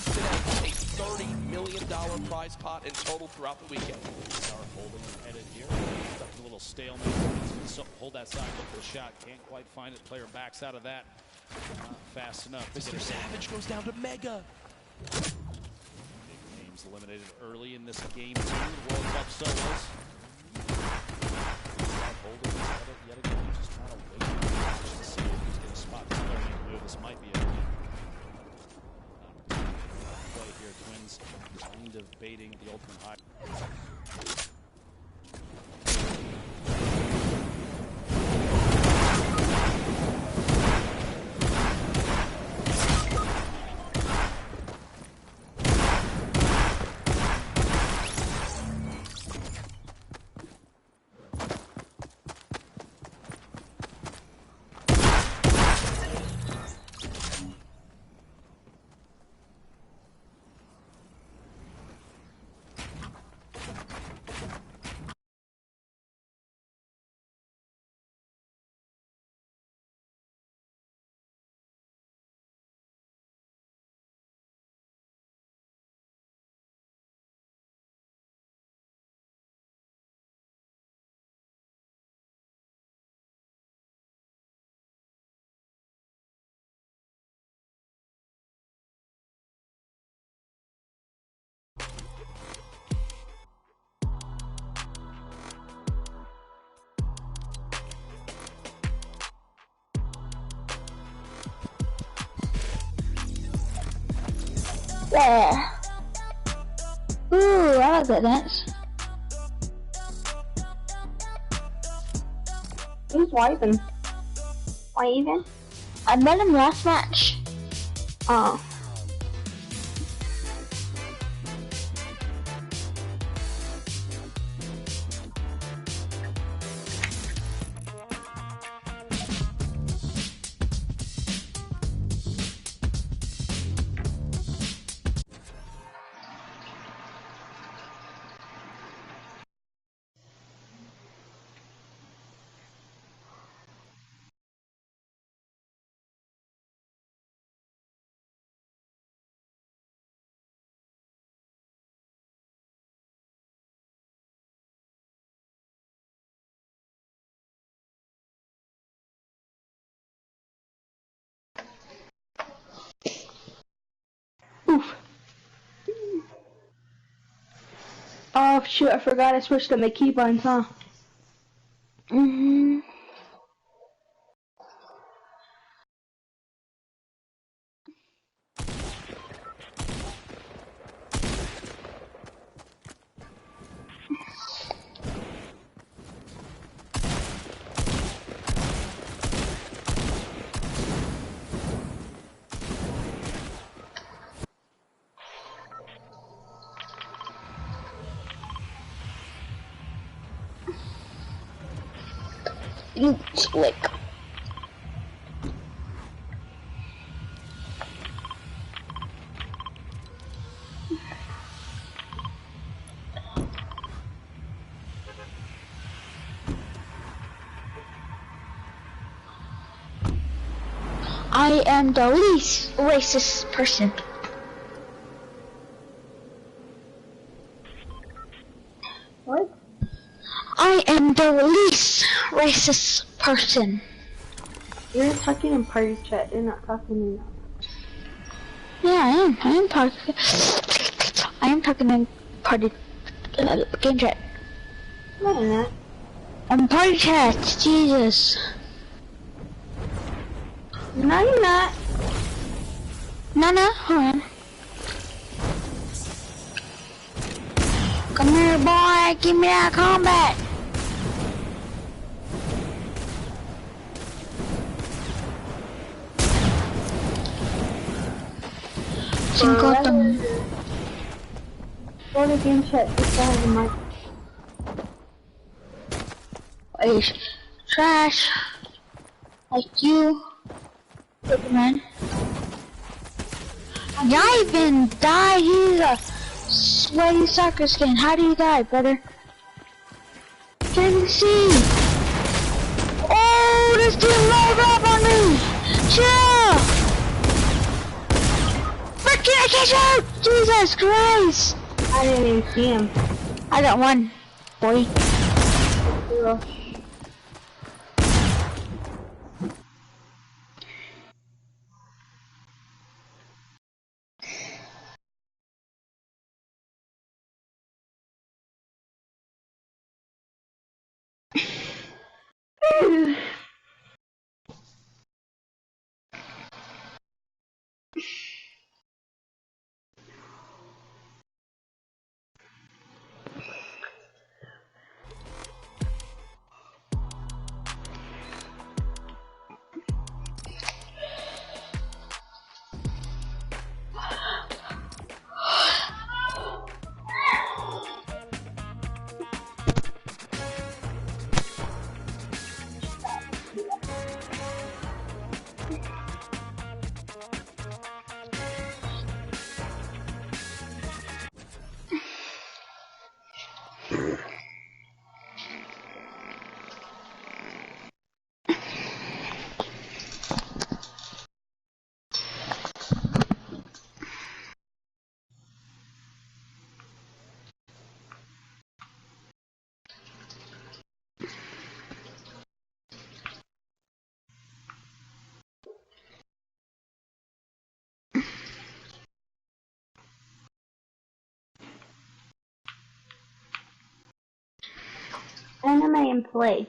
today, a $30 million prize pot in total throughout the weekend. Start holding headed here. Stuck in a little stalemate. So hold that side, look for the shot. Can't quite find it. Player backs out of that. Not fast enough. Mr. Savage goes down to Mega. Big names eliminated early in this game 2. World Cup solos. holding yet again, just trying to wait just to see if he's going to spot the player make a move. This might be a play here. Twins kind of baiting the ultimate high. Yeah. Ooh, I like that dance. Who's wiping? Why even? I met him last match. Oh. Oof. Oh shoot, I forgot I switched up my keybinds, huh? Mm-hmm. You slick. I am the least racist person. What? I am the least racist person. You're talking in party chat, you're not talking to me. Yeah, I am. I am talking. I am talking in party game chat. No, you're not. I'm party chat. Jesus. No, you're not. No, hold on. Come here, boy. Give me that combat. Cinco them. Go to game chat, just to have a mic. Wait, trash. Like you. Man. Ivan died. He's a sweaty soccer skin. How do you die, brother? Can't even see. Oh, this dude rolled up on me. Chill. Freaking, I can't shoot. Jesus Christ. I didn't even see him. I got one, boy. Zero. Anime and play.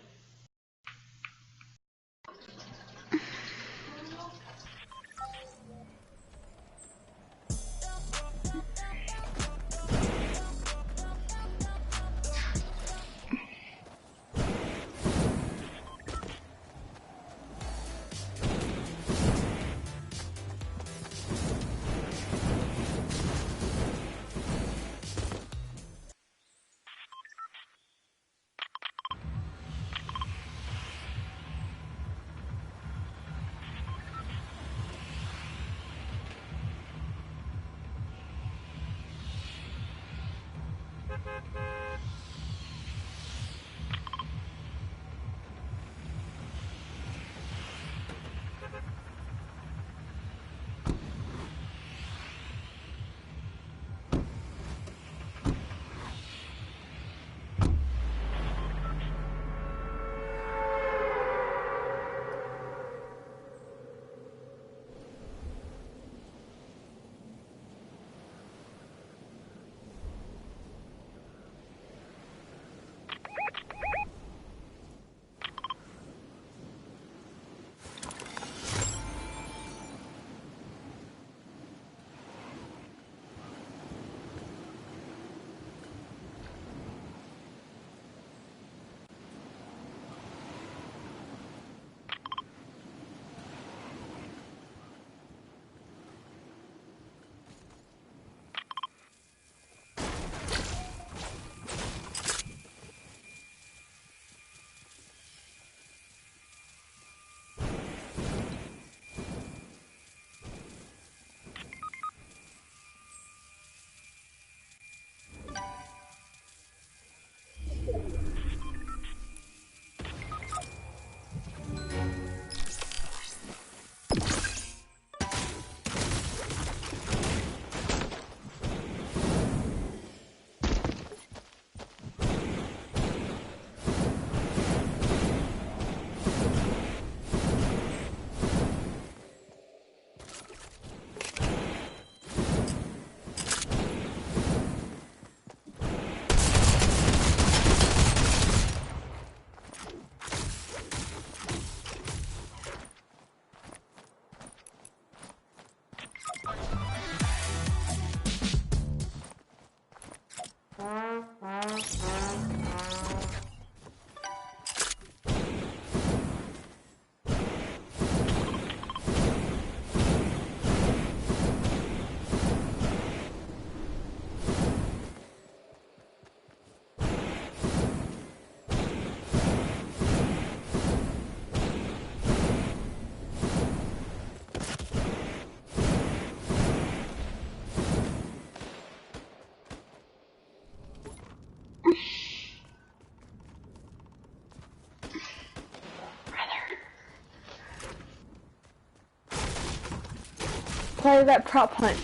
Play that prop hunt.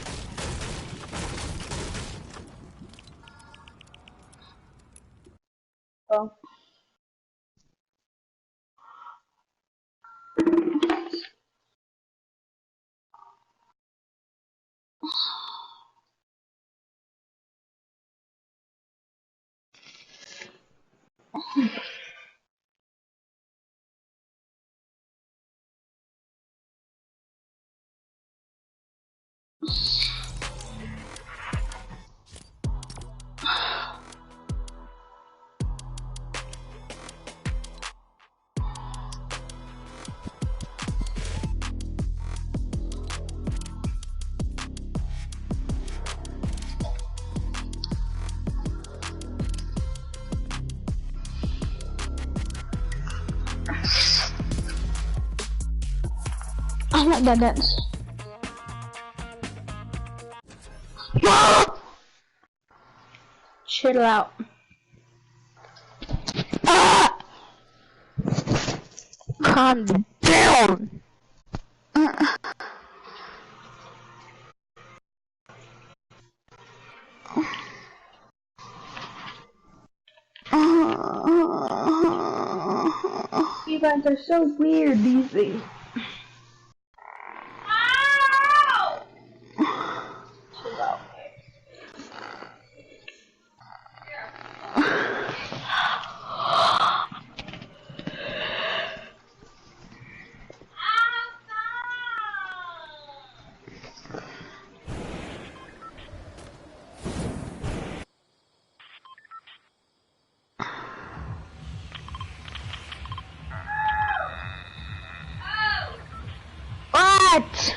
Oh. I like that dance. Chill out. Calm down. You guys are so weird these days. What?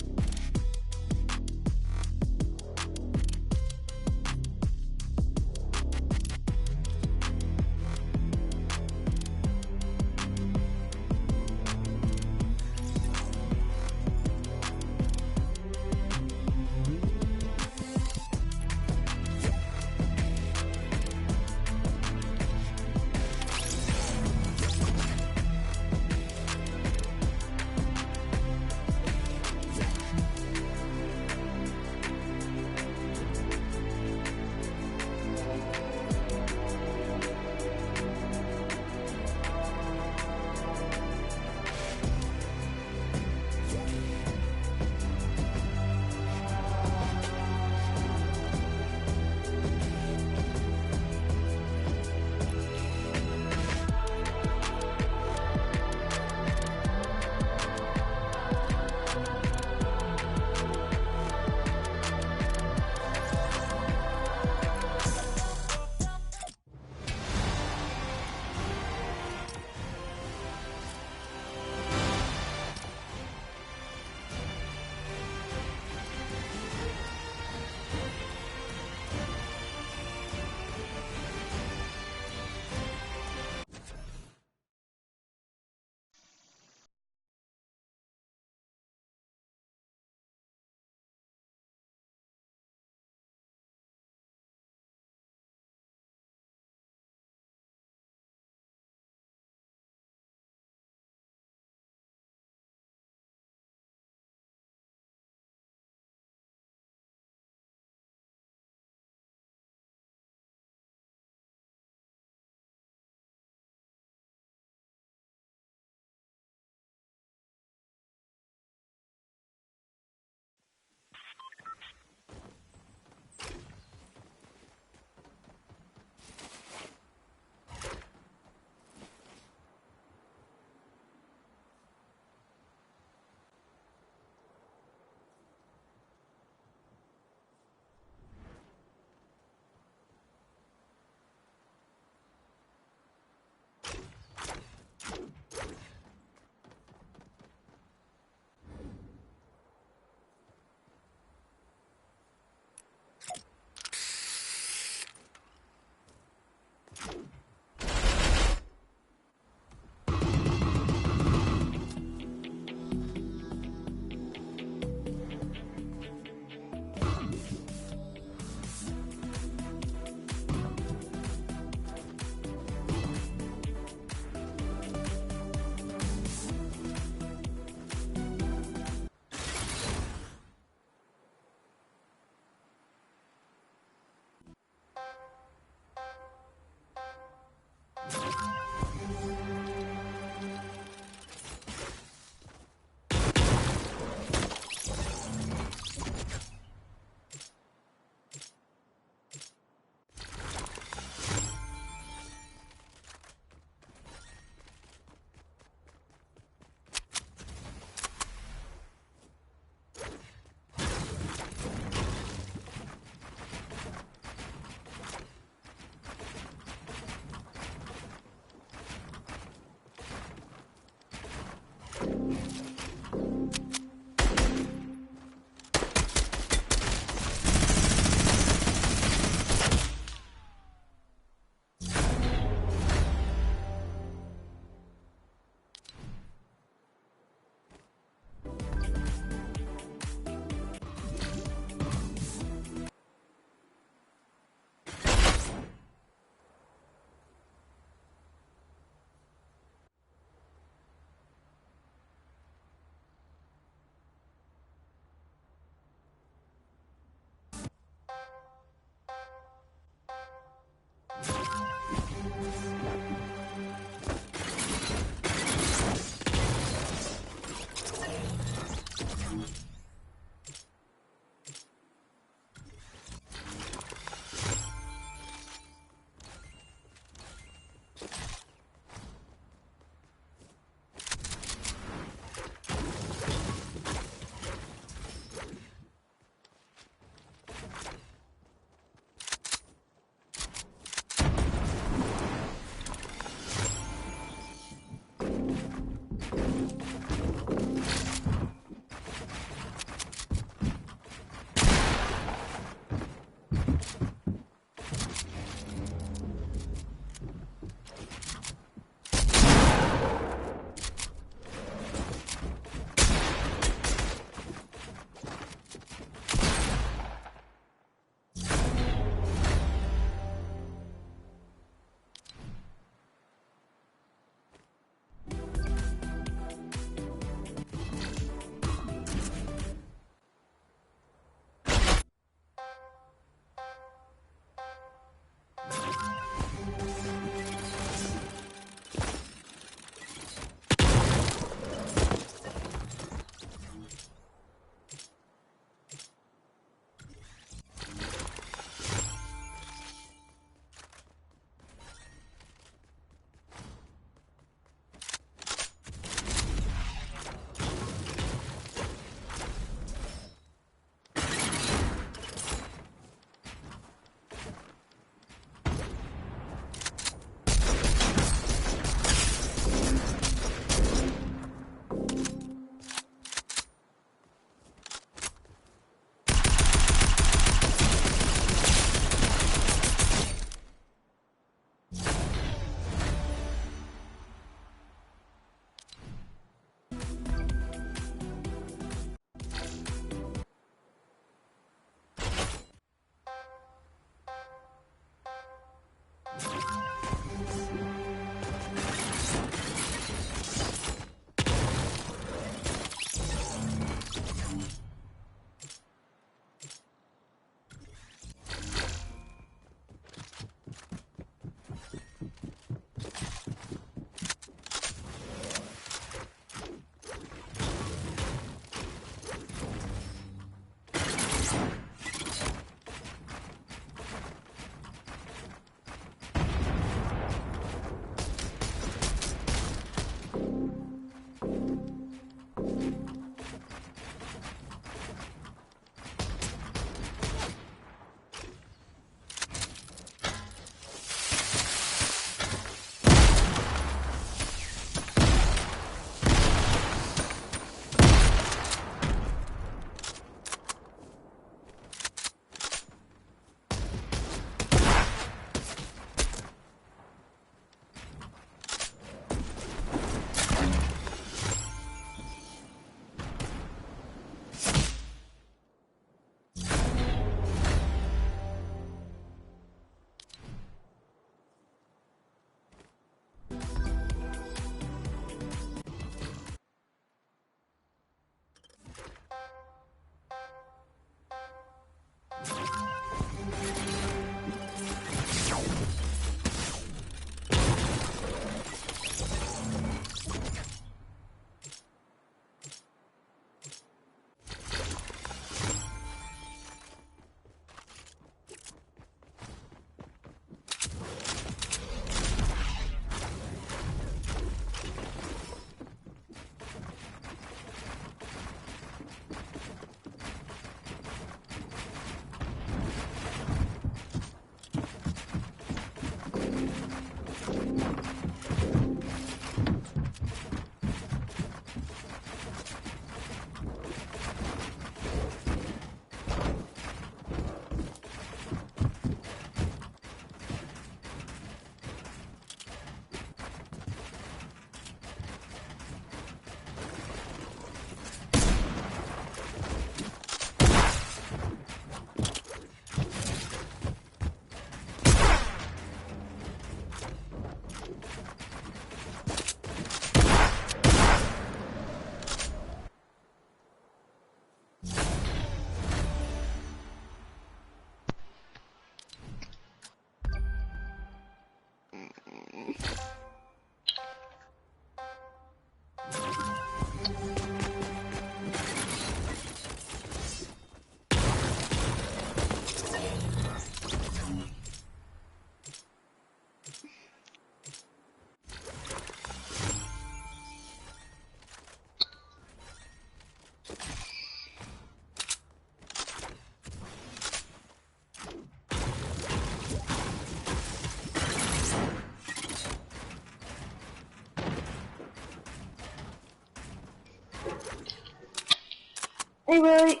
Hey, Willie.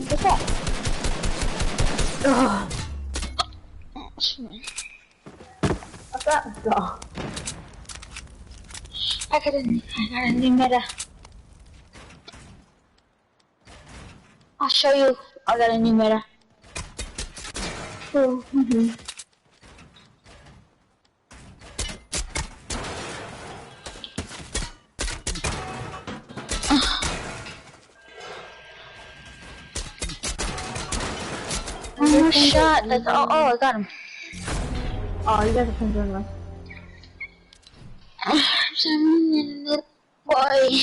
What's up? Ugh. What's up, though? I got a new meta. I'll show you. I got a new meta. Oh, One shot. That's oh, I got him. Oh, you guys are doing well. Some little boy.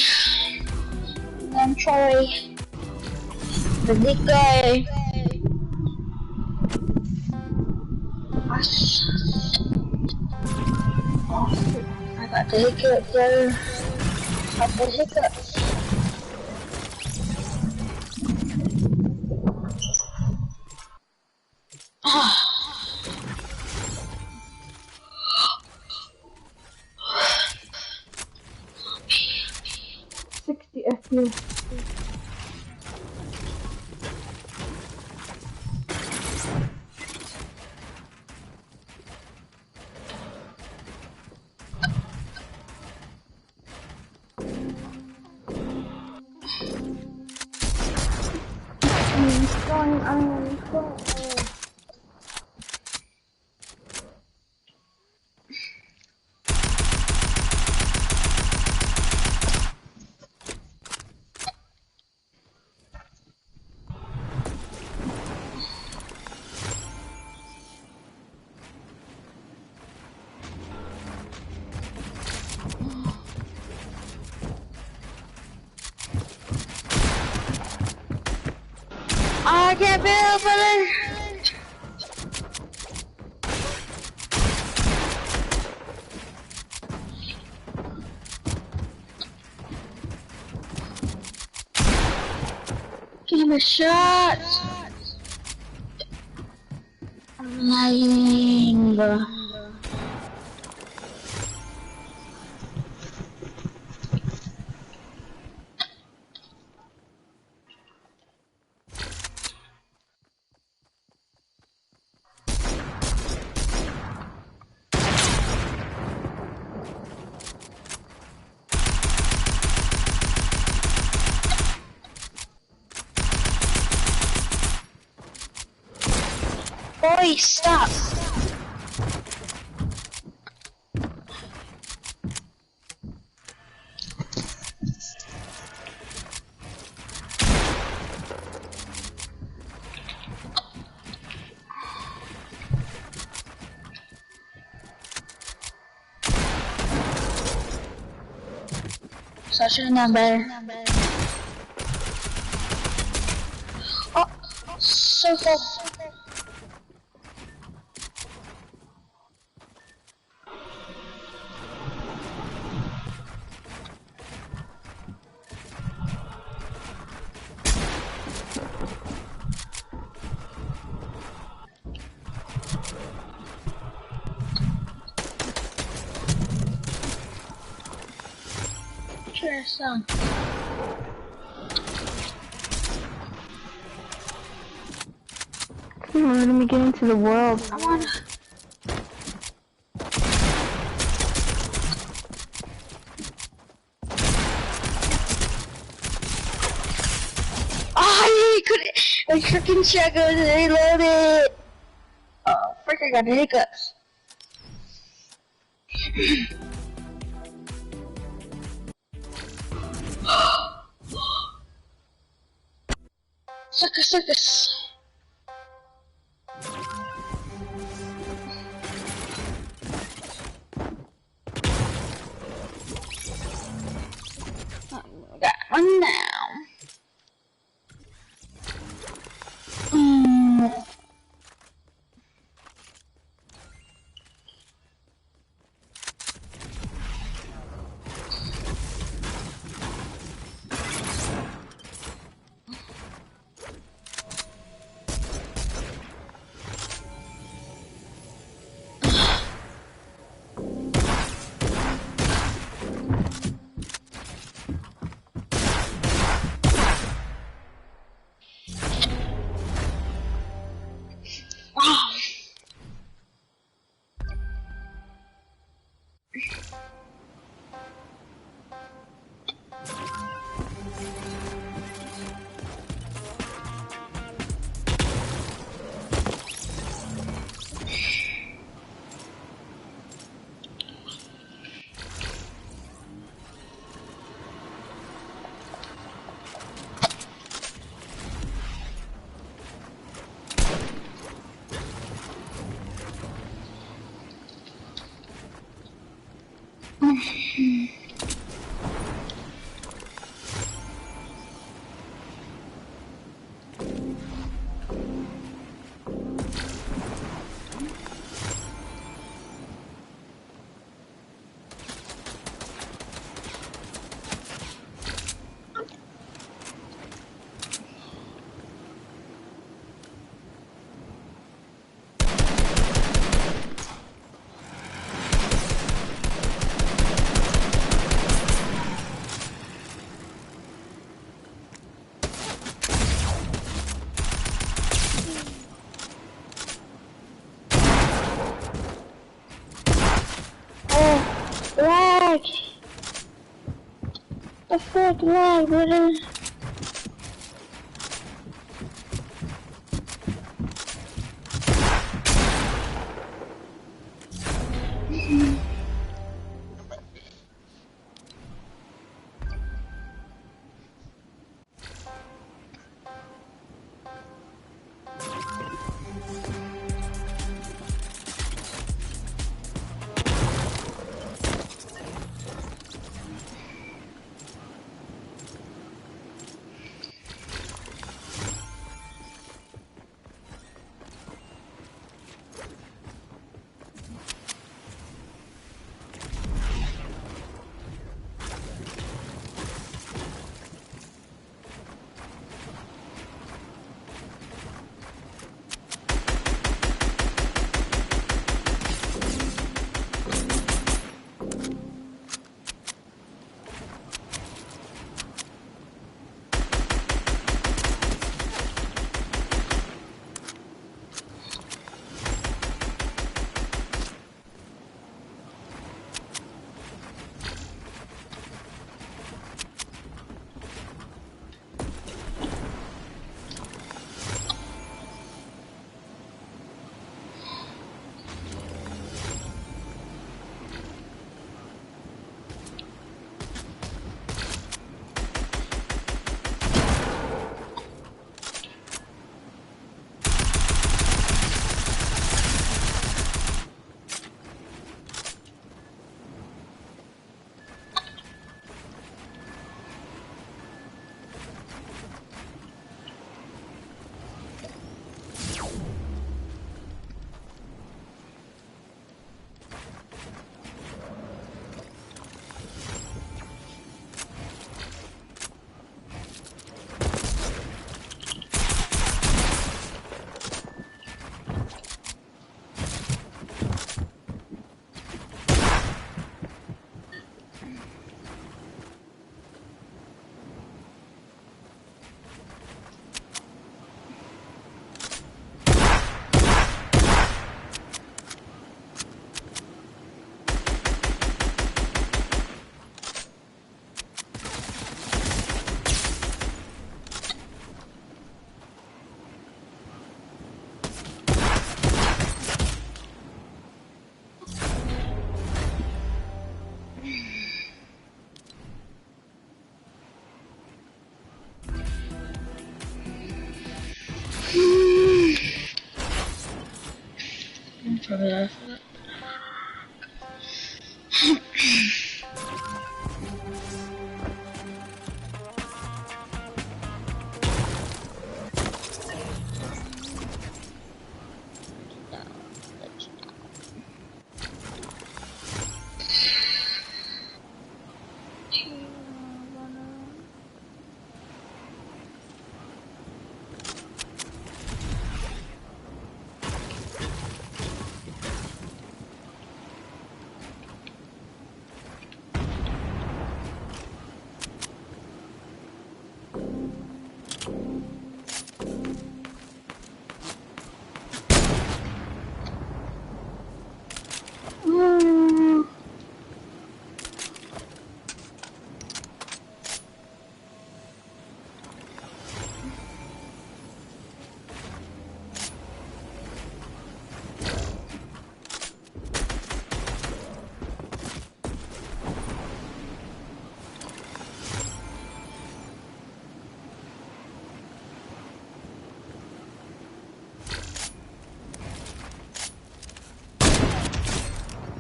I'm Troy. The big guy. I got the hiccups there. I got the hiccups. Ah. 60 FPS. I'm going. I can't build, brother. Give him a shot. I'm lying. Boy, stop. So I should have known better. Oh, so close. Sure, son. Come on, let me get into the world. I wanna. Oh, I couldn't. My freaking shotgun reloaded. Oh, frick! I got the hiccups. Sucker, circus. Got one now. Stop the lag, brother. Probably that.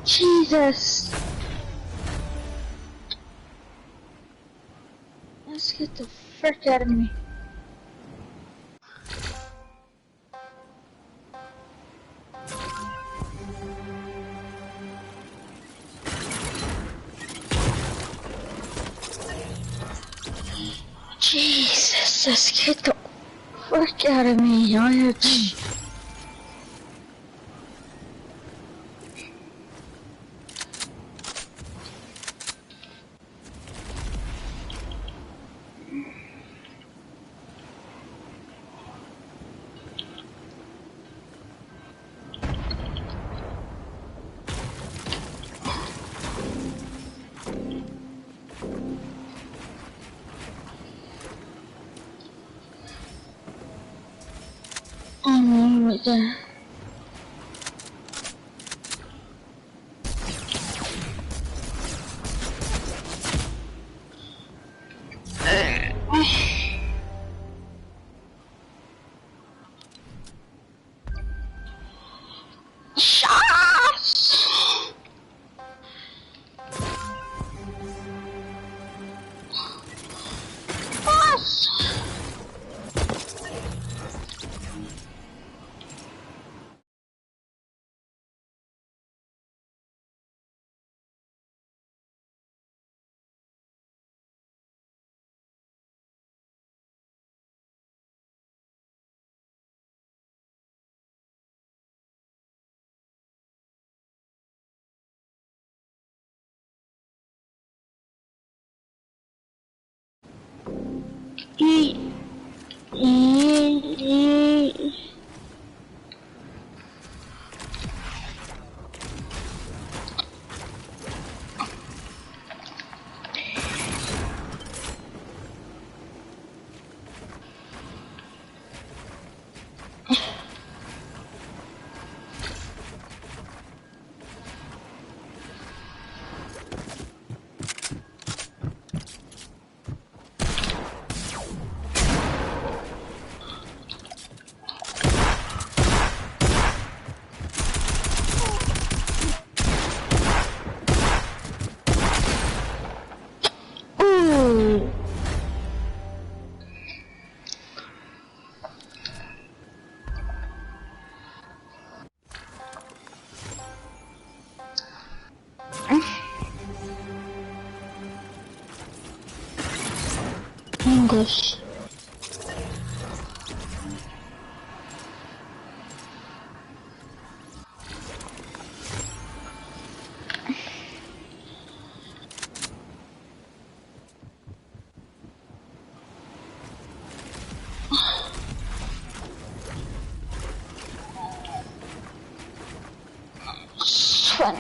Jesus! Let's get the frick out of me. Jesus, let's get the frick out of me. him right there. Shots! Boss! Ooh. English. Fun.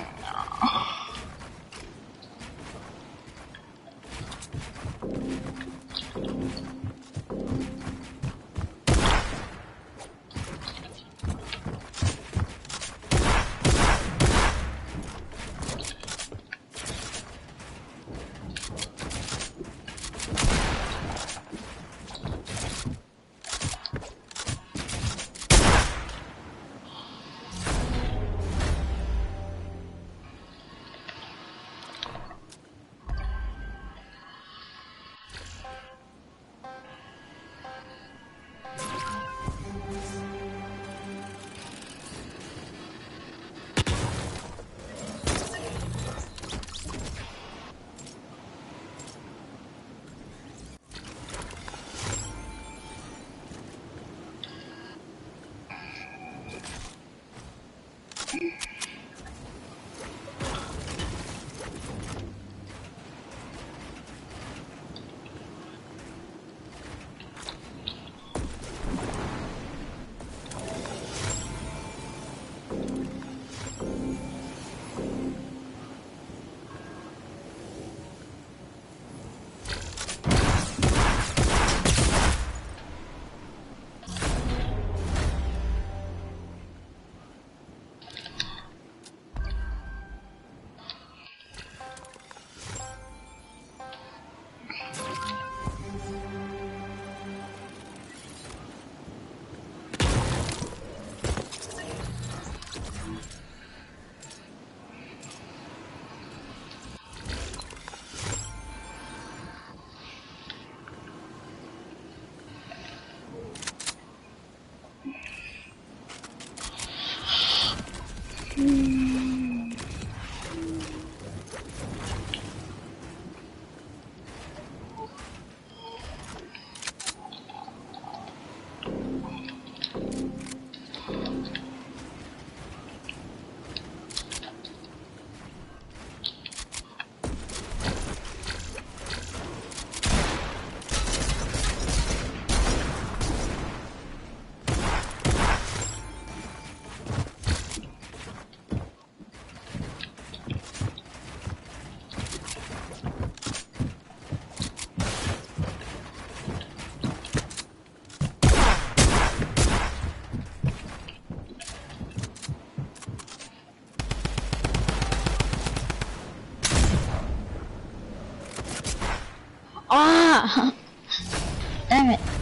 Damn it.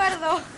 acuerdo.